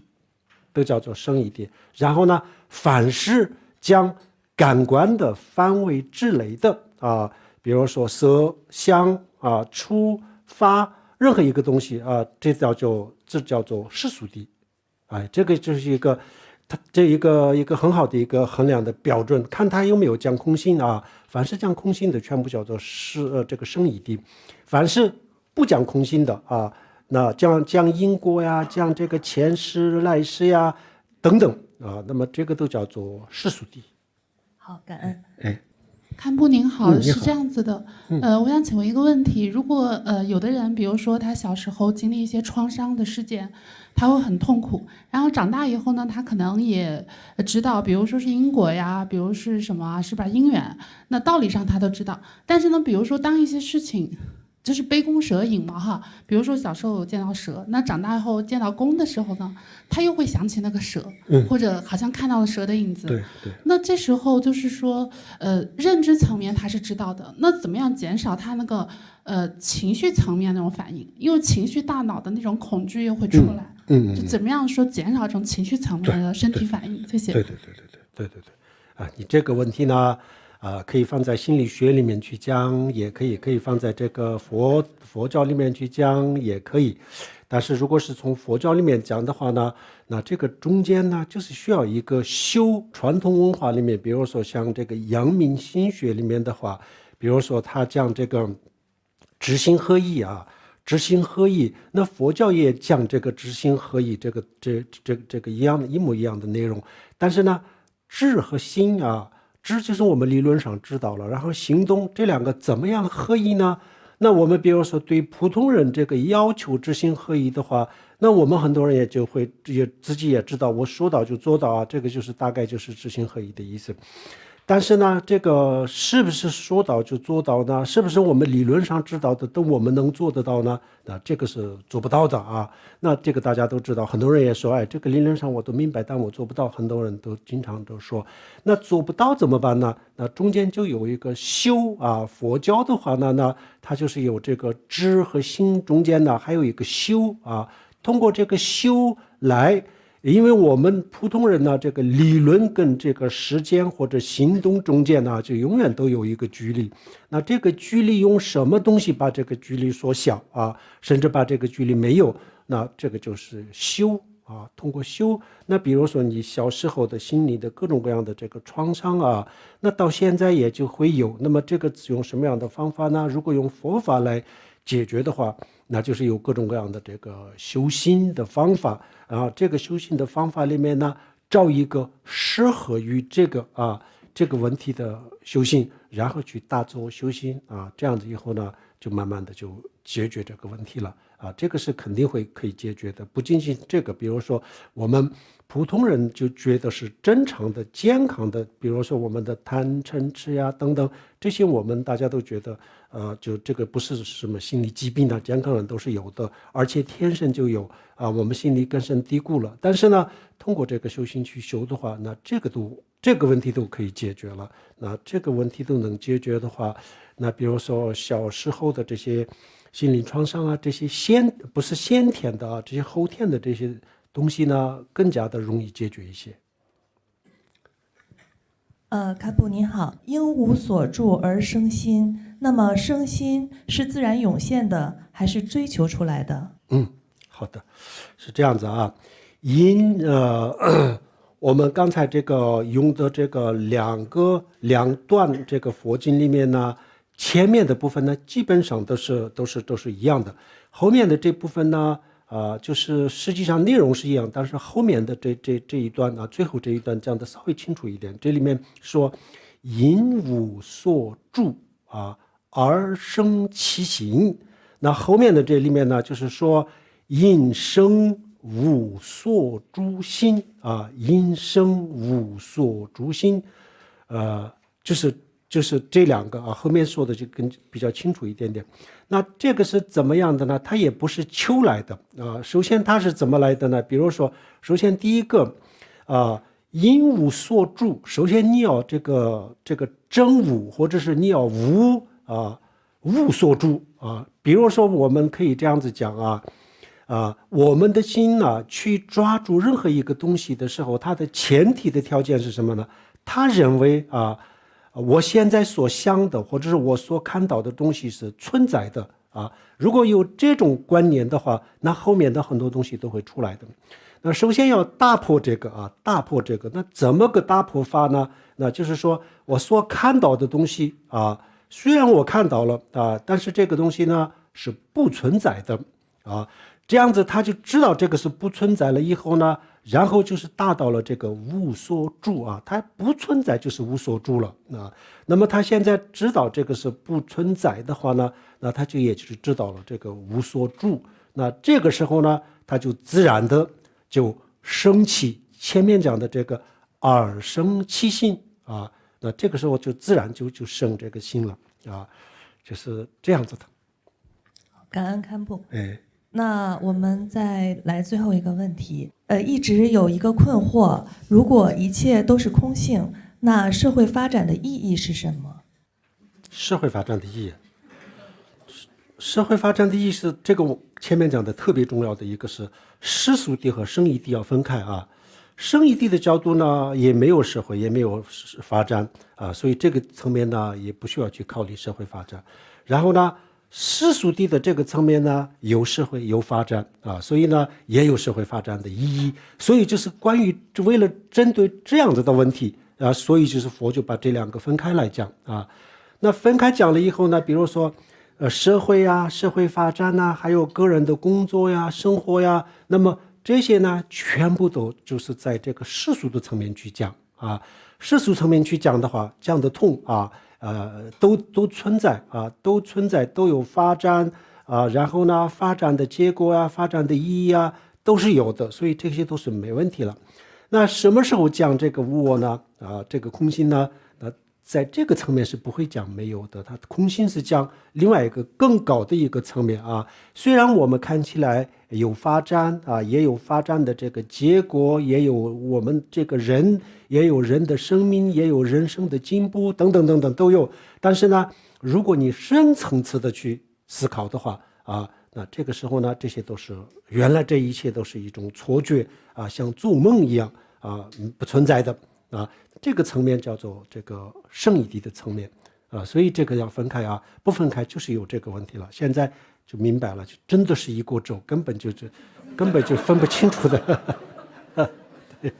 都叫做圣义谛。然后呢，凡是讲感官的范围之类的啊，比如说色、香触、法，任何一个东西啊，这叫做世俗谛。这个就是一个很好的一个衡量的标准，看他有没有讲空性啊。凡是讲空性的，全部叫做这个圣义谛；凡是不讲空性的啊，那讲因果呀，讲这个前世来世呀等等啊，那么这个都叫做世俗谛。好，感恩。堪布您好，你好是这样子的，我想请问一个问题：如果有的人，比如说他小时候经历一些创伤的事件，他会很痛苦，然后长大以后呢，他可能也知道，比如说是因果呀，比如是什么，是吧？因缘，那道理上他都知道，但是呢，比如说当一些事情。就是杯弓蛇影嘛哈，比如说小时候有见到蛇，那长大后见到弓的时候呢，他又会想起那个蛇，或者好像看到了蛇的影子。对。那这时候就是说，认知层面他是知道的，那怎么样减少他那个情绪层面那种反应？因为情绪大脑的那种恐惧又会出来。就怎么样说减少这种情绪层面的身体反应？谢谢。对。你这个问题呢？可以放在心理学里面去讲，也可以放在这个佛教里面去讲，也可以。但是如果是从佛教里面讲的话呢，那这个中间呢，就是需要一个修。传统文化里面，比如说像这个阳明心学里面的话，比如说他讲这个知行合一啊，知行合一，那佛教也讲这个知行合一，这个一模一样的内容。但是呢，智和心啊。知就是我们理论上知道了，然后行动这两个怎么样合一呢？那我们比如说对普通人这个要求知行合一的话，那我们很多人也自己也知道，我说到就做到啊，这个就是大概就是知行合一的意思。但是呢，这个是不是说到就做到呢？是不是我们理论上知道的都我们能做得到呢？那这个是做不到的啊。那这个大家都知道，很多人也说，这个理论上我都明白，但我做不到。很多人都经常都说，那做不到怎么办呢？那中间就有一个修啊。佛教的话呢，那它就是有这个知和行中间呢还有一个修啊。通过这个修来。因为我们普通人呢，这个理论跟这个实践或者行动中间呢，就永远都有一个距离。那这个距离用什么东西把这个距离缩小啊？甚至把这个距离没有，那这个就是修啊。通过修，那比如说你小时候的心理的各种各样的这个创伤啊，那到现在也就会有。那么这个用什么样的方法呢？如果用佛法来解决的话，那就是有各种各样的这个修心的方法啊。这个修心的方法里面呢，找一个适合于这个问题的修行，然后去打坐修心啊。这样子以后呢，就慢慢的就解决这个问题了啊，这个是肯定可以解决的。不仅仅这个，比如说我们普通人就觉得是正常的、健康的，比如说我们的贪嗔痴呀等等，这些我们大家都觉得，就这个不是什么心理疾病啊，健康人都是有的，而且天生就有啊，我们心里根深蒂固了。但是呢，通过这个修行去修的话，那这个问题都可以解决了。那这个问题都能解决的话，那比如说小时候的这些心理创伤啊，这些不是先天的啊，这些后天的这些东西呢，更加的容易解决一些。卡普您好，因无所住而生心，那么生心是自然涌现的，还是追求出来的？好的，是这样子啊。我们刚才这个用的这个两段这个佛经里面呢，前面的部分呢，基本上都是一样的，后面的这部分呢，就是实际上内容是一样，但是后面的这一段啊，最后这一段讲的稍微清楚一点。这里面说因无所住啊而生其行，那后面的这里面呢，就是说因生无所住心啊，因生无所住心，就是这两个啊，后面说的就比较清楚一点点。那这个是怎么样的呢？它也不是求来的啊。首先它是怎么来的呢？比如说，首先第一个因无所住，首先你要这个真无，或者是你要无所住啊。比如说我们可以这样子讲我们的心呢，去抓住任何一个东西的时候，它的前提的条件是什么呢？他认为我现在所想的，或者是我所看到的东西是存在的啊。如果有这种观念的话，那后面的很多东西都会出来的。那首先要打破这个打破这个。那怎么个打破法呢？那就是说我所看到的东西虽然我看到了但是这个东西呢是不存在的这样子他就知道这个是不存在了以后呢，然后就是达到了这个无所住它不存在就是无所住了那么他现在知道这个是不存在的话呢，那他就也就是知道了这个无所住。那这个时候呢，他就自然的就生起前面讲的这个二生其心那这个时候就自然就生这个心了就是这样子的。感恩堪布。那我们再来最后一个问题，一直有一个困惑，如果一切都是空性，那社会发展的意义是什么？社会发展的意义，社会发展的意义是这个前面讲的特别重要的一个是世俗谛和圣义谛要分开圣义谛的角度呢，也没有社会，也没有发展所以这个层面呢，也不需要去考虑社会发展。然后呢，世俗谛的这个层面呢，有社会有发展所以呢也有社会发展的意义。所以就是关于为了针对这样子的问题所以就是佛就把这两个分开来讲那分开讲了以后呢，比如说社会社会发展还有个人的工作生活那么这些呢全部都就是在这个世俗的层面去讲世俗层面去讲的话，讲得通都存在都存在，都有发展然后呢发展的结果发展的意义都是有的，所以这些都是没问题了。那什么时候讲这个无我呢这个空心呢？在这个层面是不会讲没有的，它空心是讲另外一个更高的一个层面虽然我们看起来有发展也有发展的这个结果，也有我们这个人，也有人的生命，也有人生的进步等等等等都有，但是呢，如果你深层次的去思考的话那这个时候呢，这些都是原来这一切都是一种错觉像做梦一样不存在的这个层面叫做这个圣义谛的层面所以这个要分开不分开就是有这个问题了。现在就明白了，就真的是一锅粥，根本就分不清楚的对